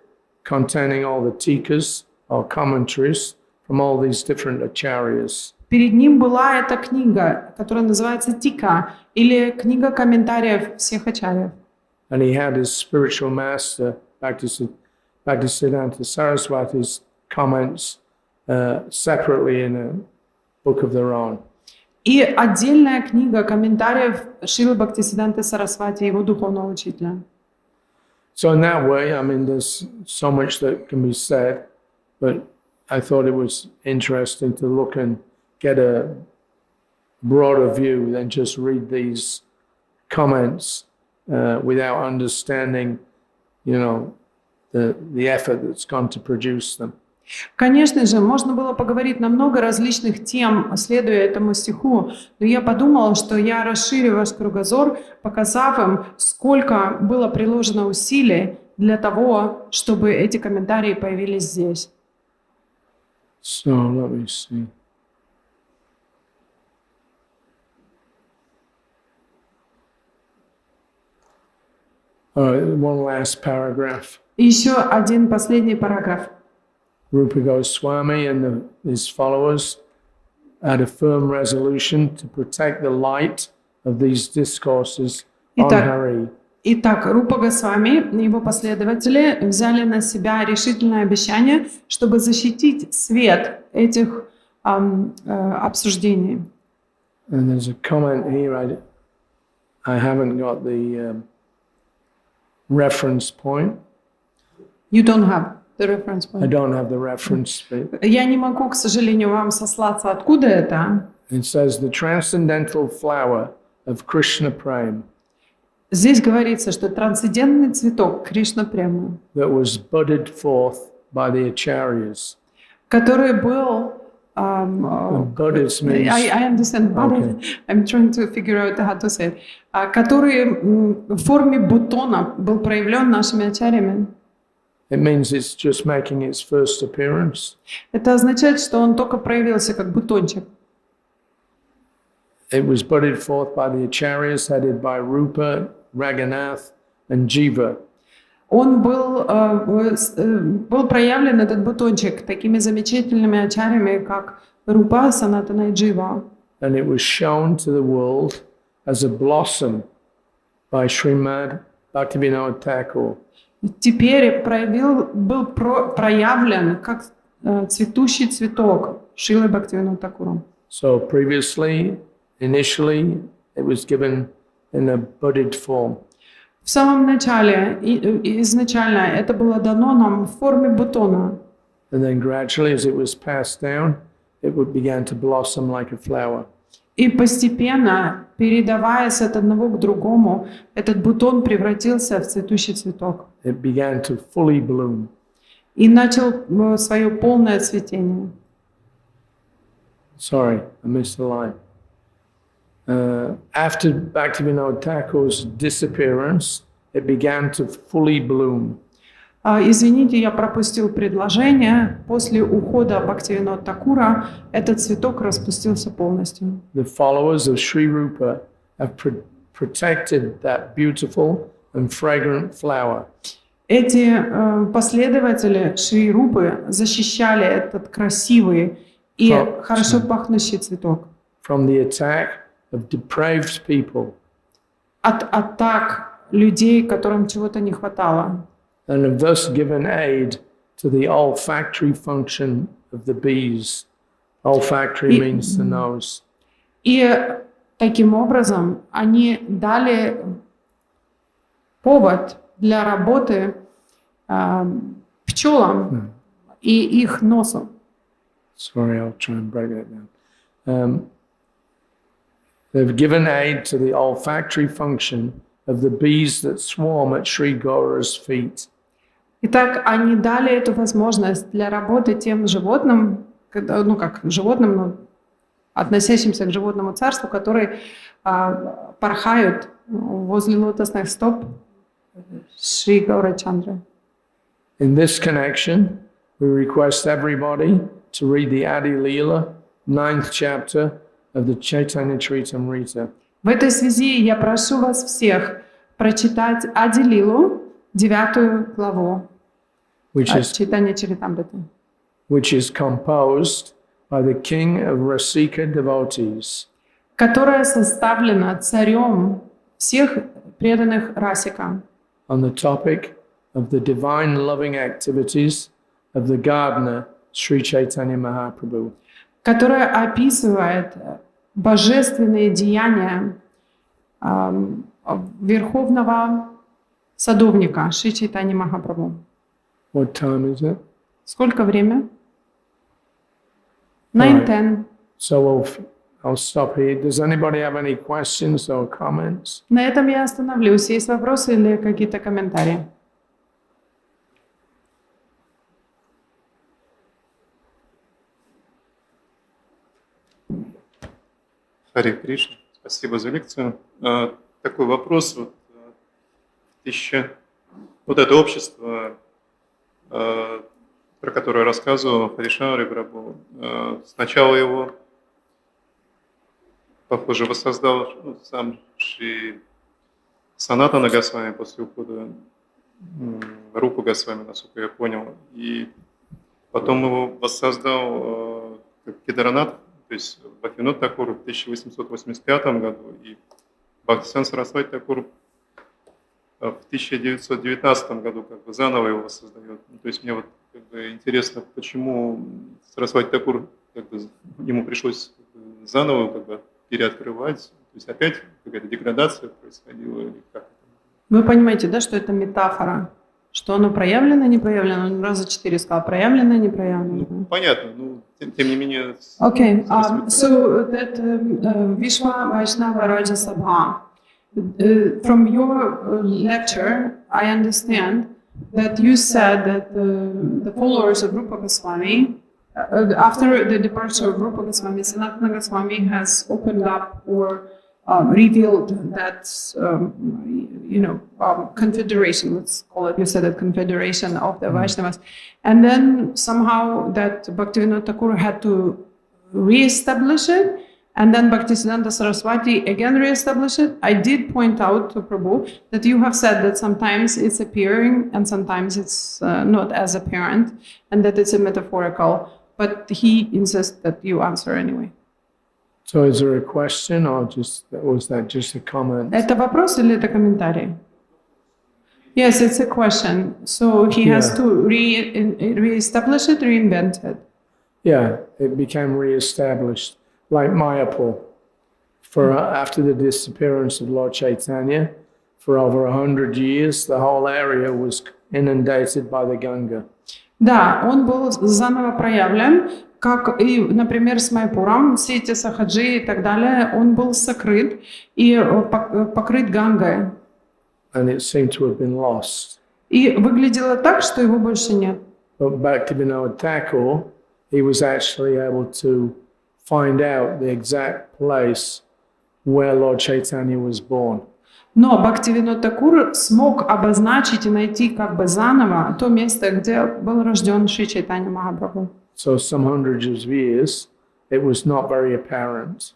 containing all the tikas or commentaries from all these different acharyas. перед ним была эта книга, которая называется Тика, или книга комментариев всех ачарьев. And he had his spiritual master, Bhaktisiddhanta Saraswati's comments separately in a book of their own. И отдельная книга комментариев Шрилы Бхактисиддханты Сарасвати, его духовного учителя. So in that way, there's so much that can be said, but I thought it was interesting to look and get a broader view than just read these comments without understanding, the effort that's gone to produce them. Конечно же, можно было поговорить на много различных тем, следуя этому стиху, но я подумала, что я расширю ваш кругозор, показав им, сколько было приложено усилий для того, чтобы эти комментарии появились здесь. So let me see. All right, one last paragraph. И еще один последний параграф. Rupa Goswami and his followers had a firm resolution to protect the light of these discourses on Hari. Итак, Рупа Госвами и его последователи взяли на себя решительное обещание, чтобы защитить свет этих обсуждений. And there's a comment here, I haven't got the reference point. You don't have the reference point. I don't have the reference bit. Я не могу, к сожалению, вам сослаться, откуда это. It says the transcendental flower of Krishna Prem Здесь говорится, что трансцендентный цветок Кришна Према, that was budded forth by the acharyas. который был Budded means I understand, but Okay. I'm trying to figure out how to say it. Который в форме бутона был проявлен нашими ачарьями. it means it's just making its first appearance. Это означает, что он только проявился как бутончик. It was budded forth by the acharyas headed by Rupa, Raghunath, and Jiva. он был проявлен, этот бутончик, такими замечательными ачарями, как Рупа, Санатана и Джива. And it was shown to the world as a blossom by Śrīmad-Bhāgavatam Thakur. Теперь был проявлен как цветущий цветок Шрилой Бхактивинода Тхакуром. So previously, initially, it was given in a budded form. В самом начале, изначально, это было дано нам в форме бутона. And then gradually, as it was passed down, it began to blossom like a flower. И постепенно, передаваясь от одного к другому, этот бутон превратился в цветущий цветок. It began to fully bloom. И начал свое полное цветение. Sorry, I missed the line. After Bhaktivinoda Thakur's disappearance, it began to fully bloom. Извините, я пропустил предложение. После ухода Бхактивинода Тхакура этот цветок распустился полностью. The followers of Sri Rupa have protected that beautiful and fragrant flower. Эти последователи Шри Рупы защищали этот красивый и хорошо пахнущий цветок From the attack of depraved people. От атак людей, которым чего-то не хватало. And have thus given aid to the olfactory function of the bees. Olfactory means the nose. И таким образом они дали повод для работы пчелам и их носу. Sorry, I'll try and break that down. They've given aid to the olfactory function of the bees that swarm at Sri Gaura's feet. Итак, они дали эту возможность для работы тем животным, ну как животным, но относящимся к животному царству, которые порхают возле лотосных стоп Шри Гауры Чандры. In this connection, we request everybody to read the Adi Leela, 9th chapter of the Caitanya-charitamrita. В этой связи я прошу вас всех прочитать Ади-лилу, 9 главу Чайтанья-чаритамриты, which is composed by the king of Rasika devotees. которая составлена царем всех преданных Расика. On the topic of the divine loving activities of the gardener Sri Chaitanya Mahaprabhu. Которая описывает божественные деяния верховного садовника Шри Чайтаньи Махапрабху. What time is it? Сколько время? 9:10. So I'll stop here. Does anybody have any questions or comments? На этом я остановлюсь. Есть вопросы или какие-то комментарии? Хари Кришна, спасибо за лекцию. Такой вопрос. Вот это общество, про которое я рассказывал, Хари Шаури Прабху, сначала его, похоже, воссоздал сам Шри Санатана Госвами после ухода Рупы Госвами, насколько я понял. И потом его воссоздал Кедаранат, то есть Бхактивинода Тхакур в 1885 году и Бхактисиddhanta Сарасвати Тхакур в 1919 году как бы заново его воссоздает. То есть мне вот как бы интересно, почему Сарасвати Тхакур ему пришлось заново как бы переоткрывать. То есть опять какая-то деградация происходила или как? Вы понимаете, да, что это метафора? Что оно проявлено, не проявлено? Он раза 4 сказал, проявлено, не проявлено. Ну, понятно, но тем не менее... Okay, so that Vishwa Vaishnava Raja Sabha, from your lecture, I understand that you said that the followers of Rupa Goswami, after the departure of Rupa Goswami, Sanatana Goswami has opened up or revealed that, confederation, let's call it, you said that confederation of the Vaishnavas. And then somehow that Bhaktivinoda Thakur had to re-establish it And then Bhaktisiddhanta Saraswati again reestablished it. I did point out to Prabhu that you have said that sometimes it's appearing and sometimes it's not as apparent, and that it's a metaphorical. But he insists that you answer anyway. So is there a question or was that just a comment? Это вопрос или это комментарий? Yes, it's a question. So he has to reestablish it, reinvent it. Yeah, it became re-established, like Mayapur. After the disappearance of Lord Chaitanya, for over 100 years, the whole area was inundated by the Ganga. Да, он был заново проявлен, как и, например, с Майпуром, все эти сахаджи и так далее, он был сокрыт и покрыт Гангой. And it seemed to have been lost. И выглядело так, что его больше нет. But Bhaktivinoda Thakur, he was actually able to find out the exact place where Lord Chaitanya was born. Но Бхактивинод Такур смог обозначить и найти как бы заново то место, где был рожден Шри Чайтанья Махапрабху. So some hundreds of years, it was not very apparent.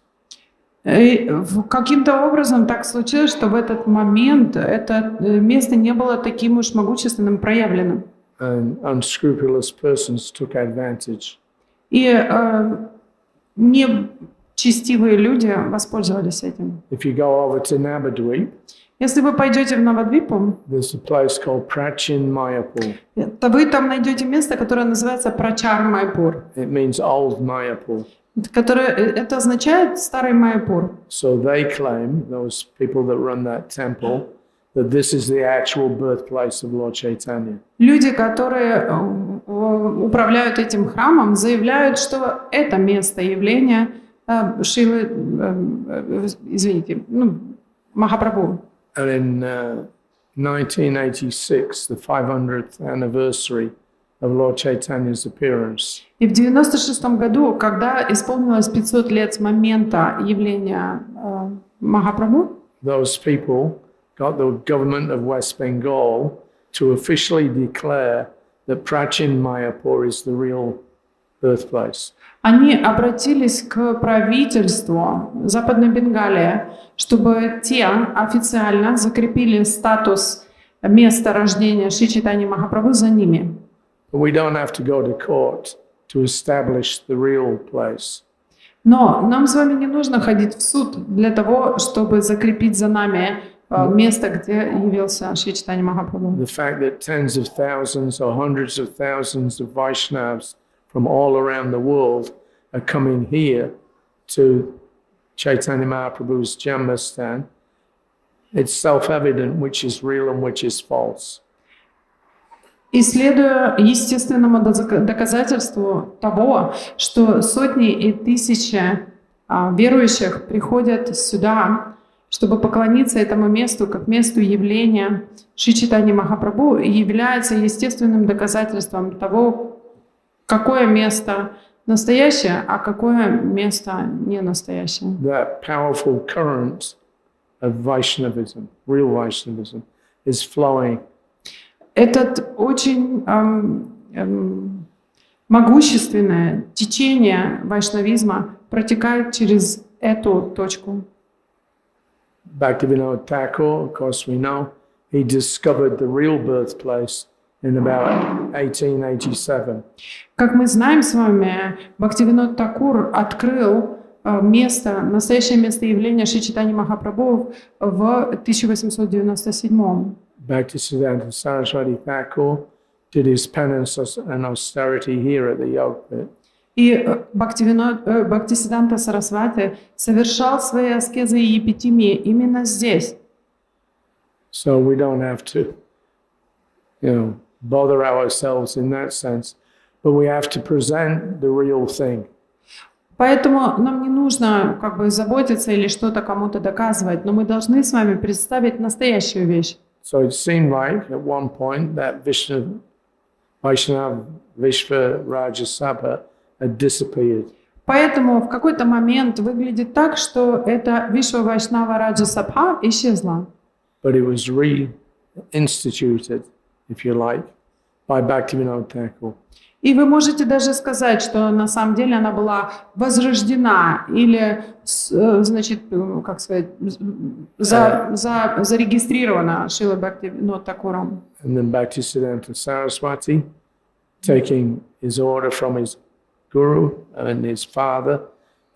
И каким-то образом так случилось, что в этот момент это место не было таким уж могущественным, проявленным. And unscrupulous persons took advantage. И нечестивые люди воспользовались этим. If you go over to Navadvip, Если вы пойдете в Навадвипу, there's a place called Prachin Mayapur. то вы там найдете место, которое называется Прачар Майпур, It means old Mayapur. это означает старый Майпур. So they claim, those people that run that temple, that this is the actual birthplace of Lord Chaitanya. Люди, которые управляют этим храмом, заявляют, что это место явления Шилы, Махапрабху. And in 1986, the 500th anniversary of Lord Chaitanya's appearance, И в 96 году, когда исполнилось 500 лет с момента явления Махапрабху, those people got the government of West Bengal to officially declare that Prachin Mayapur is the real birthplace. они обратились к правительству Западной Бенгалии, чтобы те официально закрепили статус места рождения Шри Чайтаньи Махапрабху за ними. But we don't have to go to court to establish the real place. Но нам с вами не нужно ходить в суд для того, чтобы закрепить за нами место, где явился Шри Чайтанья Махапрабху. The fact that tens of thousands or hundreds of thousands of Vaishnavas from all around the world are coming here to Chaitanya Mahaprabhu's Janmastan, it's self-evident which is real and which is false. И следуя естественному доказательству того, что сотни и тысячи верующих приходят сюда, чтобы поклониться этому месту как месту явления Шри Чайтаньи Махапрабху, является естественным доказательством того, какое место настоящее, а какое место не настоящее. That powerful current of Vaishnavism, real Vaishnavism, is flowing. Этот очень могущественное течение вайшнавизма протекает через эту точку. Bhaktivinoda Thakur, of course we know, he discovered the real birthplace in about 1887. Как мы знаем с вами, Бхактивинод Такур открыл место, настоящее место явления Шри Чайтаньи Махапрабху в 1897. Bhaktisiddhanta Saraswati Thakur did his penance and austerity here at the Yogpit. И Бхактисиддханта Сарасвати совершал свои аскезы и епитимии именно здесь. So we don't have to, bother ourselves in that sense, but we have to present the real thing. Поэтому нам не нужно заботиться или что-то кому-то доказывать, но мы должны с вами представить настоящую вещь. So it seemed like at one point that Vaishnava Vishva Rajasabha had disappeared. Поэтому в какой-то момент выглядит так, что эта Вишва Вайшнава Раджа Сабха исчезла. But it was reinstituted, if you like, by Bhaktivinoda Thakur. И вы можете даже сказать, что на самом деле она была возрождена или, значит, как сказать, зарегистрирована Шрилой Бхактивинода Тхакуром. And then Bhaktisiddhanta Saraswati, taking his order from his guru and his father,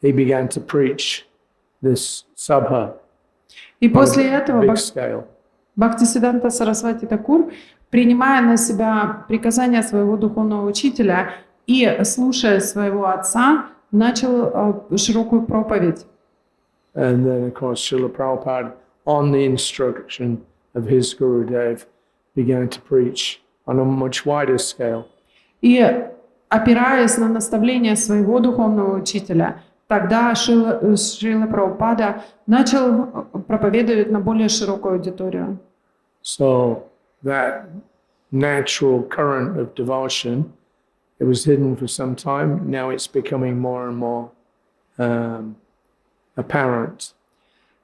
he began to preach this sabha И on после a этого big scale. Бхактисиддханта Сарасвати Тхакур, принимая на себя приказания своего духовного учителя и слушая своего отца, начал широкую проповедь. And then, of course, Srila Prabhupada, on the instruction of his Gurudev, began to preach on a much wider scale. И опираясь на наставления своего духовного учителя, тогда Шрила Прабхупада начал проповедовать на более широкую аудиторию. So that natural current of devotion, it was hidden for some time. Now it's becoming more and more apparent.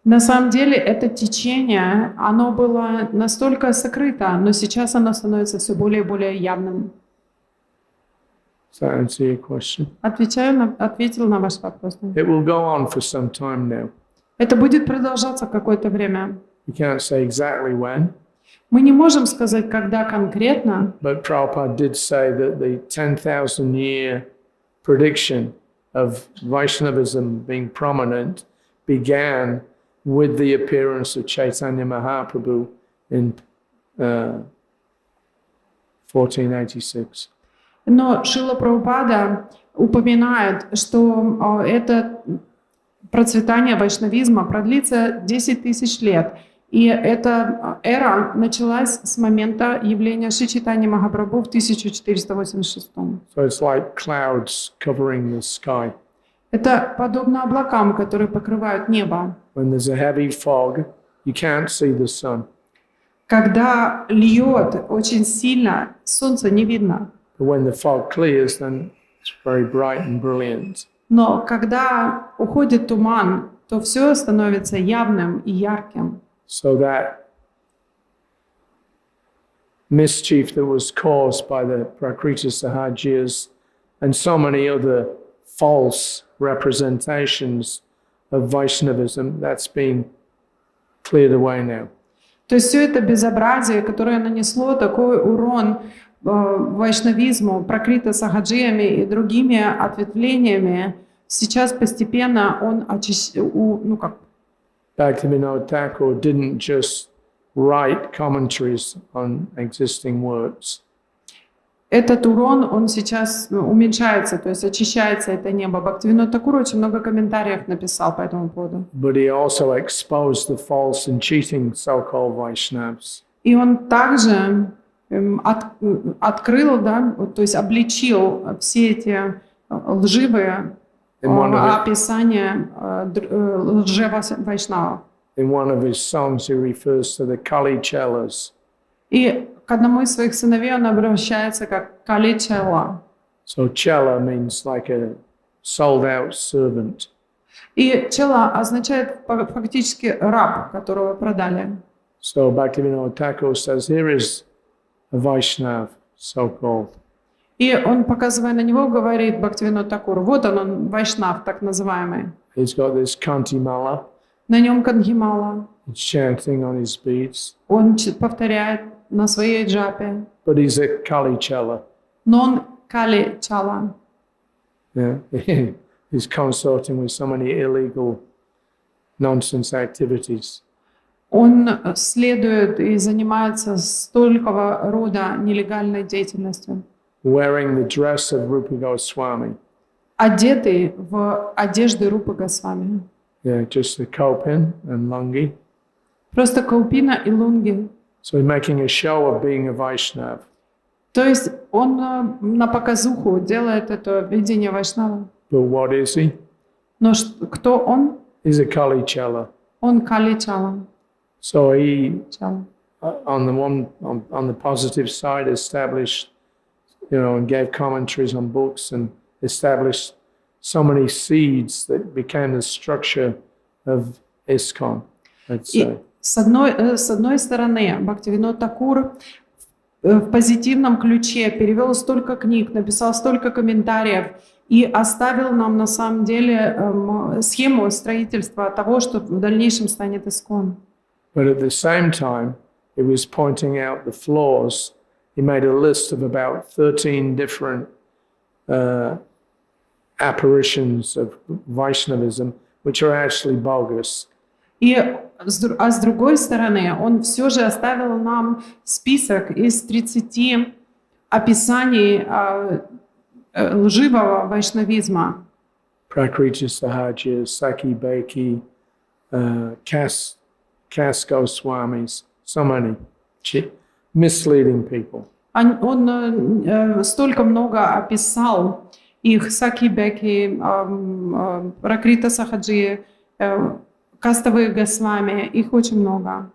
На самом деле это течение, оно было настолько сокрыто, но сейчас оно становится все более и более явным. Does that answer your question? Ответил на ваш вопрос. It will go on for some time now. Это будет продолжаться какое-то время. We can't say exactly when, Мы не можем сказать, когда конкретно, but Prabhupada did say that the 10,000-year prediction of Vaishnavism being prominent began with the appearance of Chaitanya Mahaprabhu in 1486. но Шрила Прабхупада упоминает, что это процветание вайшнавизма продлится 10 тысяч лет. И эта эра началась с момента явления Шри Чайтаньи Махапрабху в 1486. So it's like clouds covering the sky. Это подобно облакам, которые покрывают небо. When there's a heavy fog, you can't see the sun. Когда льет очень сильно, солнца не видно. But when the fog clears, then it's very bright and brilliant. Но когда уходит туман, то все становится явным и ярким. So that mischief that was caused by the Prakriti Sahajiyas and so many other false representations of Vaishnavism, that's been cleared away now. То есть все это безобразие, которое нанесло такой урон вайшнавизму, пракрита сахаджиями и другими ответвлениями, сейчас постепенно он Bhaktivinoda Thakur didn't just write commentaries on existing works. Этот урон, он сейчас уменьшается, то есть очищается это небо. Бхактивинод Тхакур очень много комментариев написал по этому поводу. But he also exposed the false and cheating so-called Vaishnavas. И он также открыл, да, то есть обличил все эти лживые описания лже-вайшнавов. In one of his songs, he refers to the Kali Chelas. И к одному из своих сыновей он обращается как Кали Чела. So Chela means like a sold-out servant. И Чела означает фактически раб, которого продали. So Bhaktivinoda Thakur says, here is a Vaishnav, so-called. И он, показывая на него, говорит Бхактивинод Тхакур, вот он, вайшнав, так называемый. He's got this kantimala. На нем кангхимала. He's chanting on his beads. Он повторяет на своей джапе. But he's a Kali Chela. Но он Кали Чала. Yeah. He's consorting with so many illegal nonsense activities. Он следует и занимается столького рода нелегальной деятельностью. Wearing the dress of Rupa Goswami. Одетый в одежды Рупы Госвами. Yeah, just the kopin and lungi. Просто каупина и лунги. So he's making a show of being a Vaishnav. То есть он на показуху делает это видение вайшнава. But what is he? Но кто он? He's a Kali Chela. Он Кали Чала. So he, Чала. on the positive side, established, and gave commentaries on books and established so many seeds that became the structure of ISKCON, let's say. С одной стороны, Бхактивинод Тхакур в позитивном ключе, перевел столько книг, написал столько комментариев и оставил нам на самом деле схему строительства того, что в дальнейшем станет искон. But at the same time, he was pointing out the flaws. He made a list of about 13 different apparitions of Vaishnavism, which are actually bogus. А с другой стороны, он все же оставил нам список из 30 описаний лживого вайшнавизма. Prakriti Sahajas, Saki Beki, Kas Goswamis, so many misleading people. Он столько много описал их, Саки Беки, Пракрита Сахаджи, кастовые Госвами, их очень много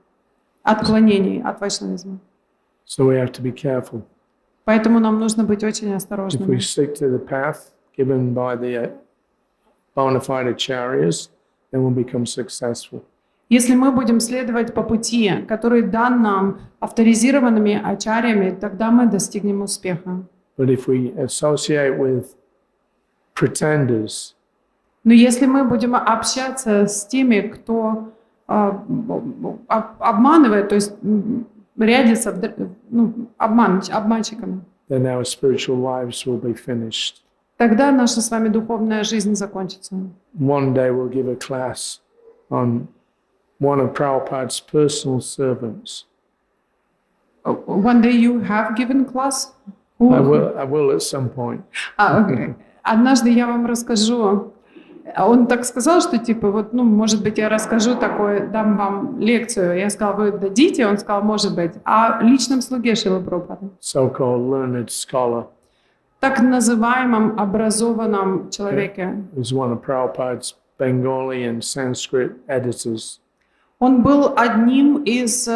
отклонений от вайшнавизма. So we have to be careful. Поэтому нам нужно быть очень If we осторожными. stick to the path given by the bona fide acharyas, then we'll become successful. Если мы будем следовать по пути, который дан нам авторизированными ачарьями, тогда мы достигнем успеха. But if we associate with pretenders, Но если мы будем общаться с теми, кто обманывает, то есть рядится обманщиками, then our spiritual lives will be finished. тогда наша с вами духовная жизнь закончится. One day we'll give a class on one of Prabhupada's personal servants. One day you have given class? I will at some point. Однажды я вам расскажу. Он так сказал, что типа вот, может быть, я расскажу такое, дам вам лекцию. Я сказала, вы дадите? Он сказал, может быть. О личном слуге Шрилы Прабхупады. So-called learned scholar. Так называемом образованном человеке. Who's one of Prabhupada's Bengali and Sanskrit editors. Он был одним из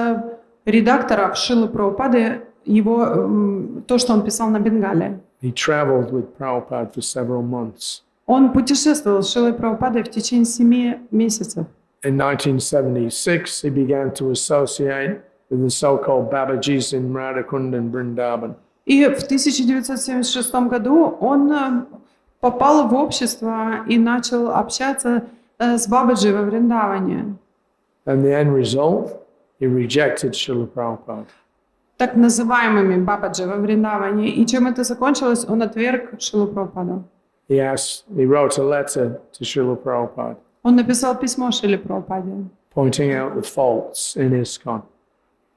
редакторов Шрилы Прабхупады, то, что он писал на Бенгале. He traveled with Prabhupada for several months. Он путешествовал с Шрилой Прабхупадой в течение 7 месяцев. In 1976, he began to associate with the so-called Babajis in Radhakund and Vrindavan. И в 1976 году он попал в общество и начал общаться с Бабаджи во Вриндаване. And the end result, he rejected Srila Prabhupada. Так называемыми Бабаджи во Вриндаване. И чем это закончилось? Он отверг Шрилу Прабхупаду. He wrote a letter to Srila Prabhupada, Он написал письмо Шриле Прабхупаде, pointing out the faults in ISKCON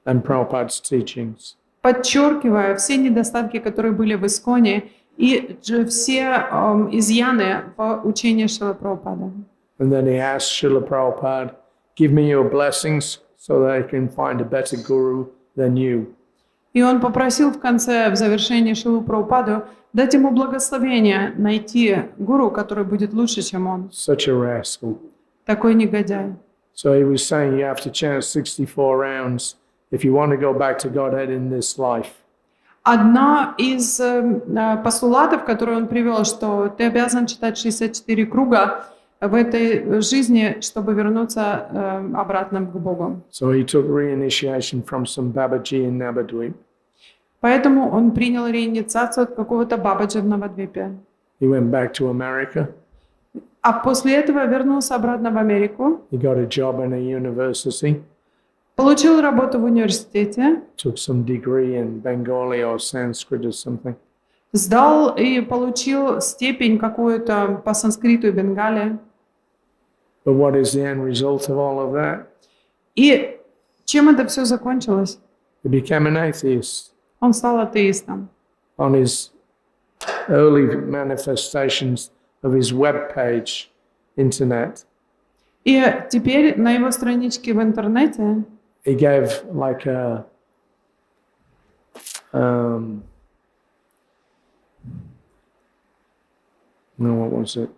and Prabhupada's teachings. подчеркивая все недостатки, которые были в Исконе, и все изъяны в учении Шрилы Прабхупады. And then he asked Srila Prabhupada, give me your blessings so that I can find a better guru than you. И он попросил в конце, в завершении Шрилу Прабхупаду, дать ему благословение найти гуру, который будет лучше, чем он. Such a rascal. Такой негодяй. So he was saying you have to chant 64 rounds if you want to go back to Godhead in this life. Одна из постулатов, которую он привел, что ты обязан читать 64 круга в этой жизни, чтобы вернуться обратно к Богу. So he took reinitiation from some Babaji in Navadvip. Поэтому он принял реинициацию от какого-то Бабаджи в Навадвипе. He went back to America. А после этого вернулся обратно в Америку. He got a job in a university. Получил работу в университете. Took some degree in Bengali or Sanskrit or something. Сдал и получил степень какую-то по санскриту и бенгале. But what is the end result of all of that? И чем это все закончилось? He became an atheist. Он стал атеистом. On his early manifestations of his web page, internet, И теперь на его страничке в интернете he gave like a what was it?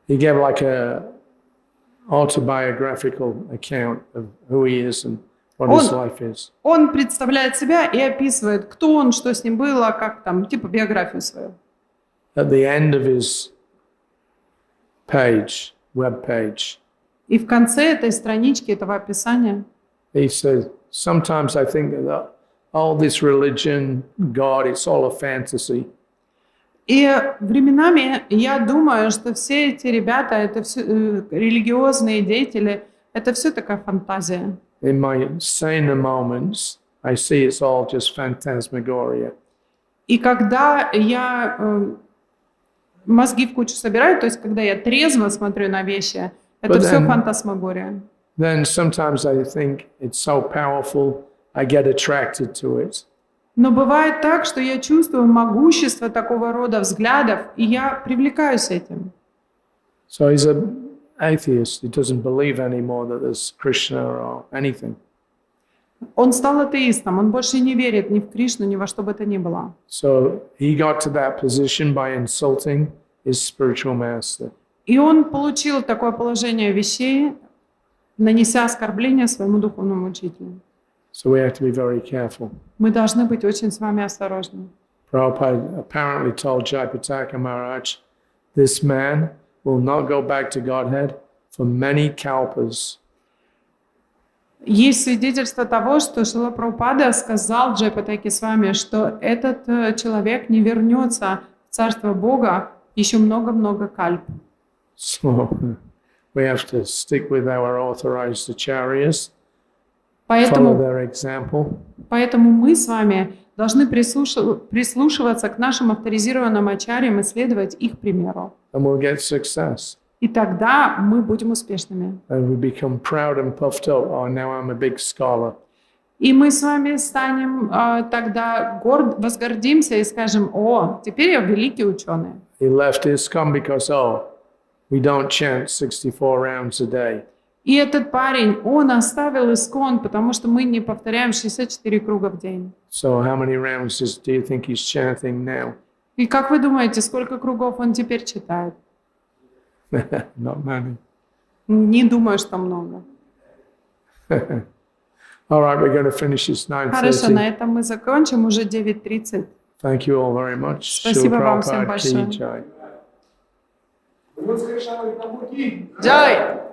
He gave like a autobiographical account of who he is and what his life is. он представляет себя и описывает, кто он, что с ним было, как там, типа биографию свою. At the end of his page, web page, И в конце этой странички, этого описания, he said, sometimes I think that all this religion, God, it's all a fantasy. И временами я думаю, что все эти ребята, это все религиозные деятели, это все такая фантазия. In my saner moments, I see it's all just phantasmagoria. И когда я мозги в кучу собираю, то есть когда я трезво смотрю на вещи, это But все then- фантасмагория. Then sometimes I think it's so powerful, I get attracted to it. Но бывает так, что я чувствую могущество такого рода взглядов, и я привлекаюсь этим. So he's an atheist. He doesn't believe anymore that there's Krishna or anything. Он стал атеистом, он больше не верит ни в Кришну, ни во что бы то ни было. So he got to that position by insulting his spiritual master. И он получил такое положение вещей, нанеся оскорбление своему духовному учителю. So we have to be very careful. Мы должны быть очень с вами осторожны. Prabhupada apparently told Jayapataka Maharaj, this man will not go back to Godhead for many kalpas. Есть свидетельство того, что Шрила Прабхупада сказал Джайпатаке с вами, что этот человек не вернется в Царство Бога еще много-много кальп. So we have to stick with our authorized acharyas, follow Поэтому, their example. поэтому мы с вами должны прислушиваться к нашим авторизированным ачарьям и следовать их примеру. And we'll get success. И тогда мы будем успешными. And we become proud and puffed up. Oh, now I'm a big scholar. И мы с вами станем тогда возгордимся и скажем: о, теперь я великий ученый. He left ISKCON because, oh, we don't chant 64 rounds a day. И этот парень, он оставил искон, потому что мы не повторяем 64 круга в день. So how many rounds do you think he's chanting now? И как вы думаете, сколько кругов он теперь читает? Not many. Не думаю, что много. All right, we're going to finish this Хорошо, на 9:30. этом мы закончим, уже 9:30. Thank you all very much. Спасибо вам всем Prabhupada ki большое. jai. Джай!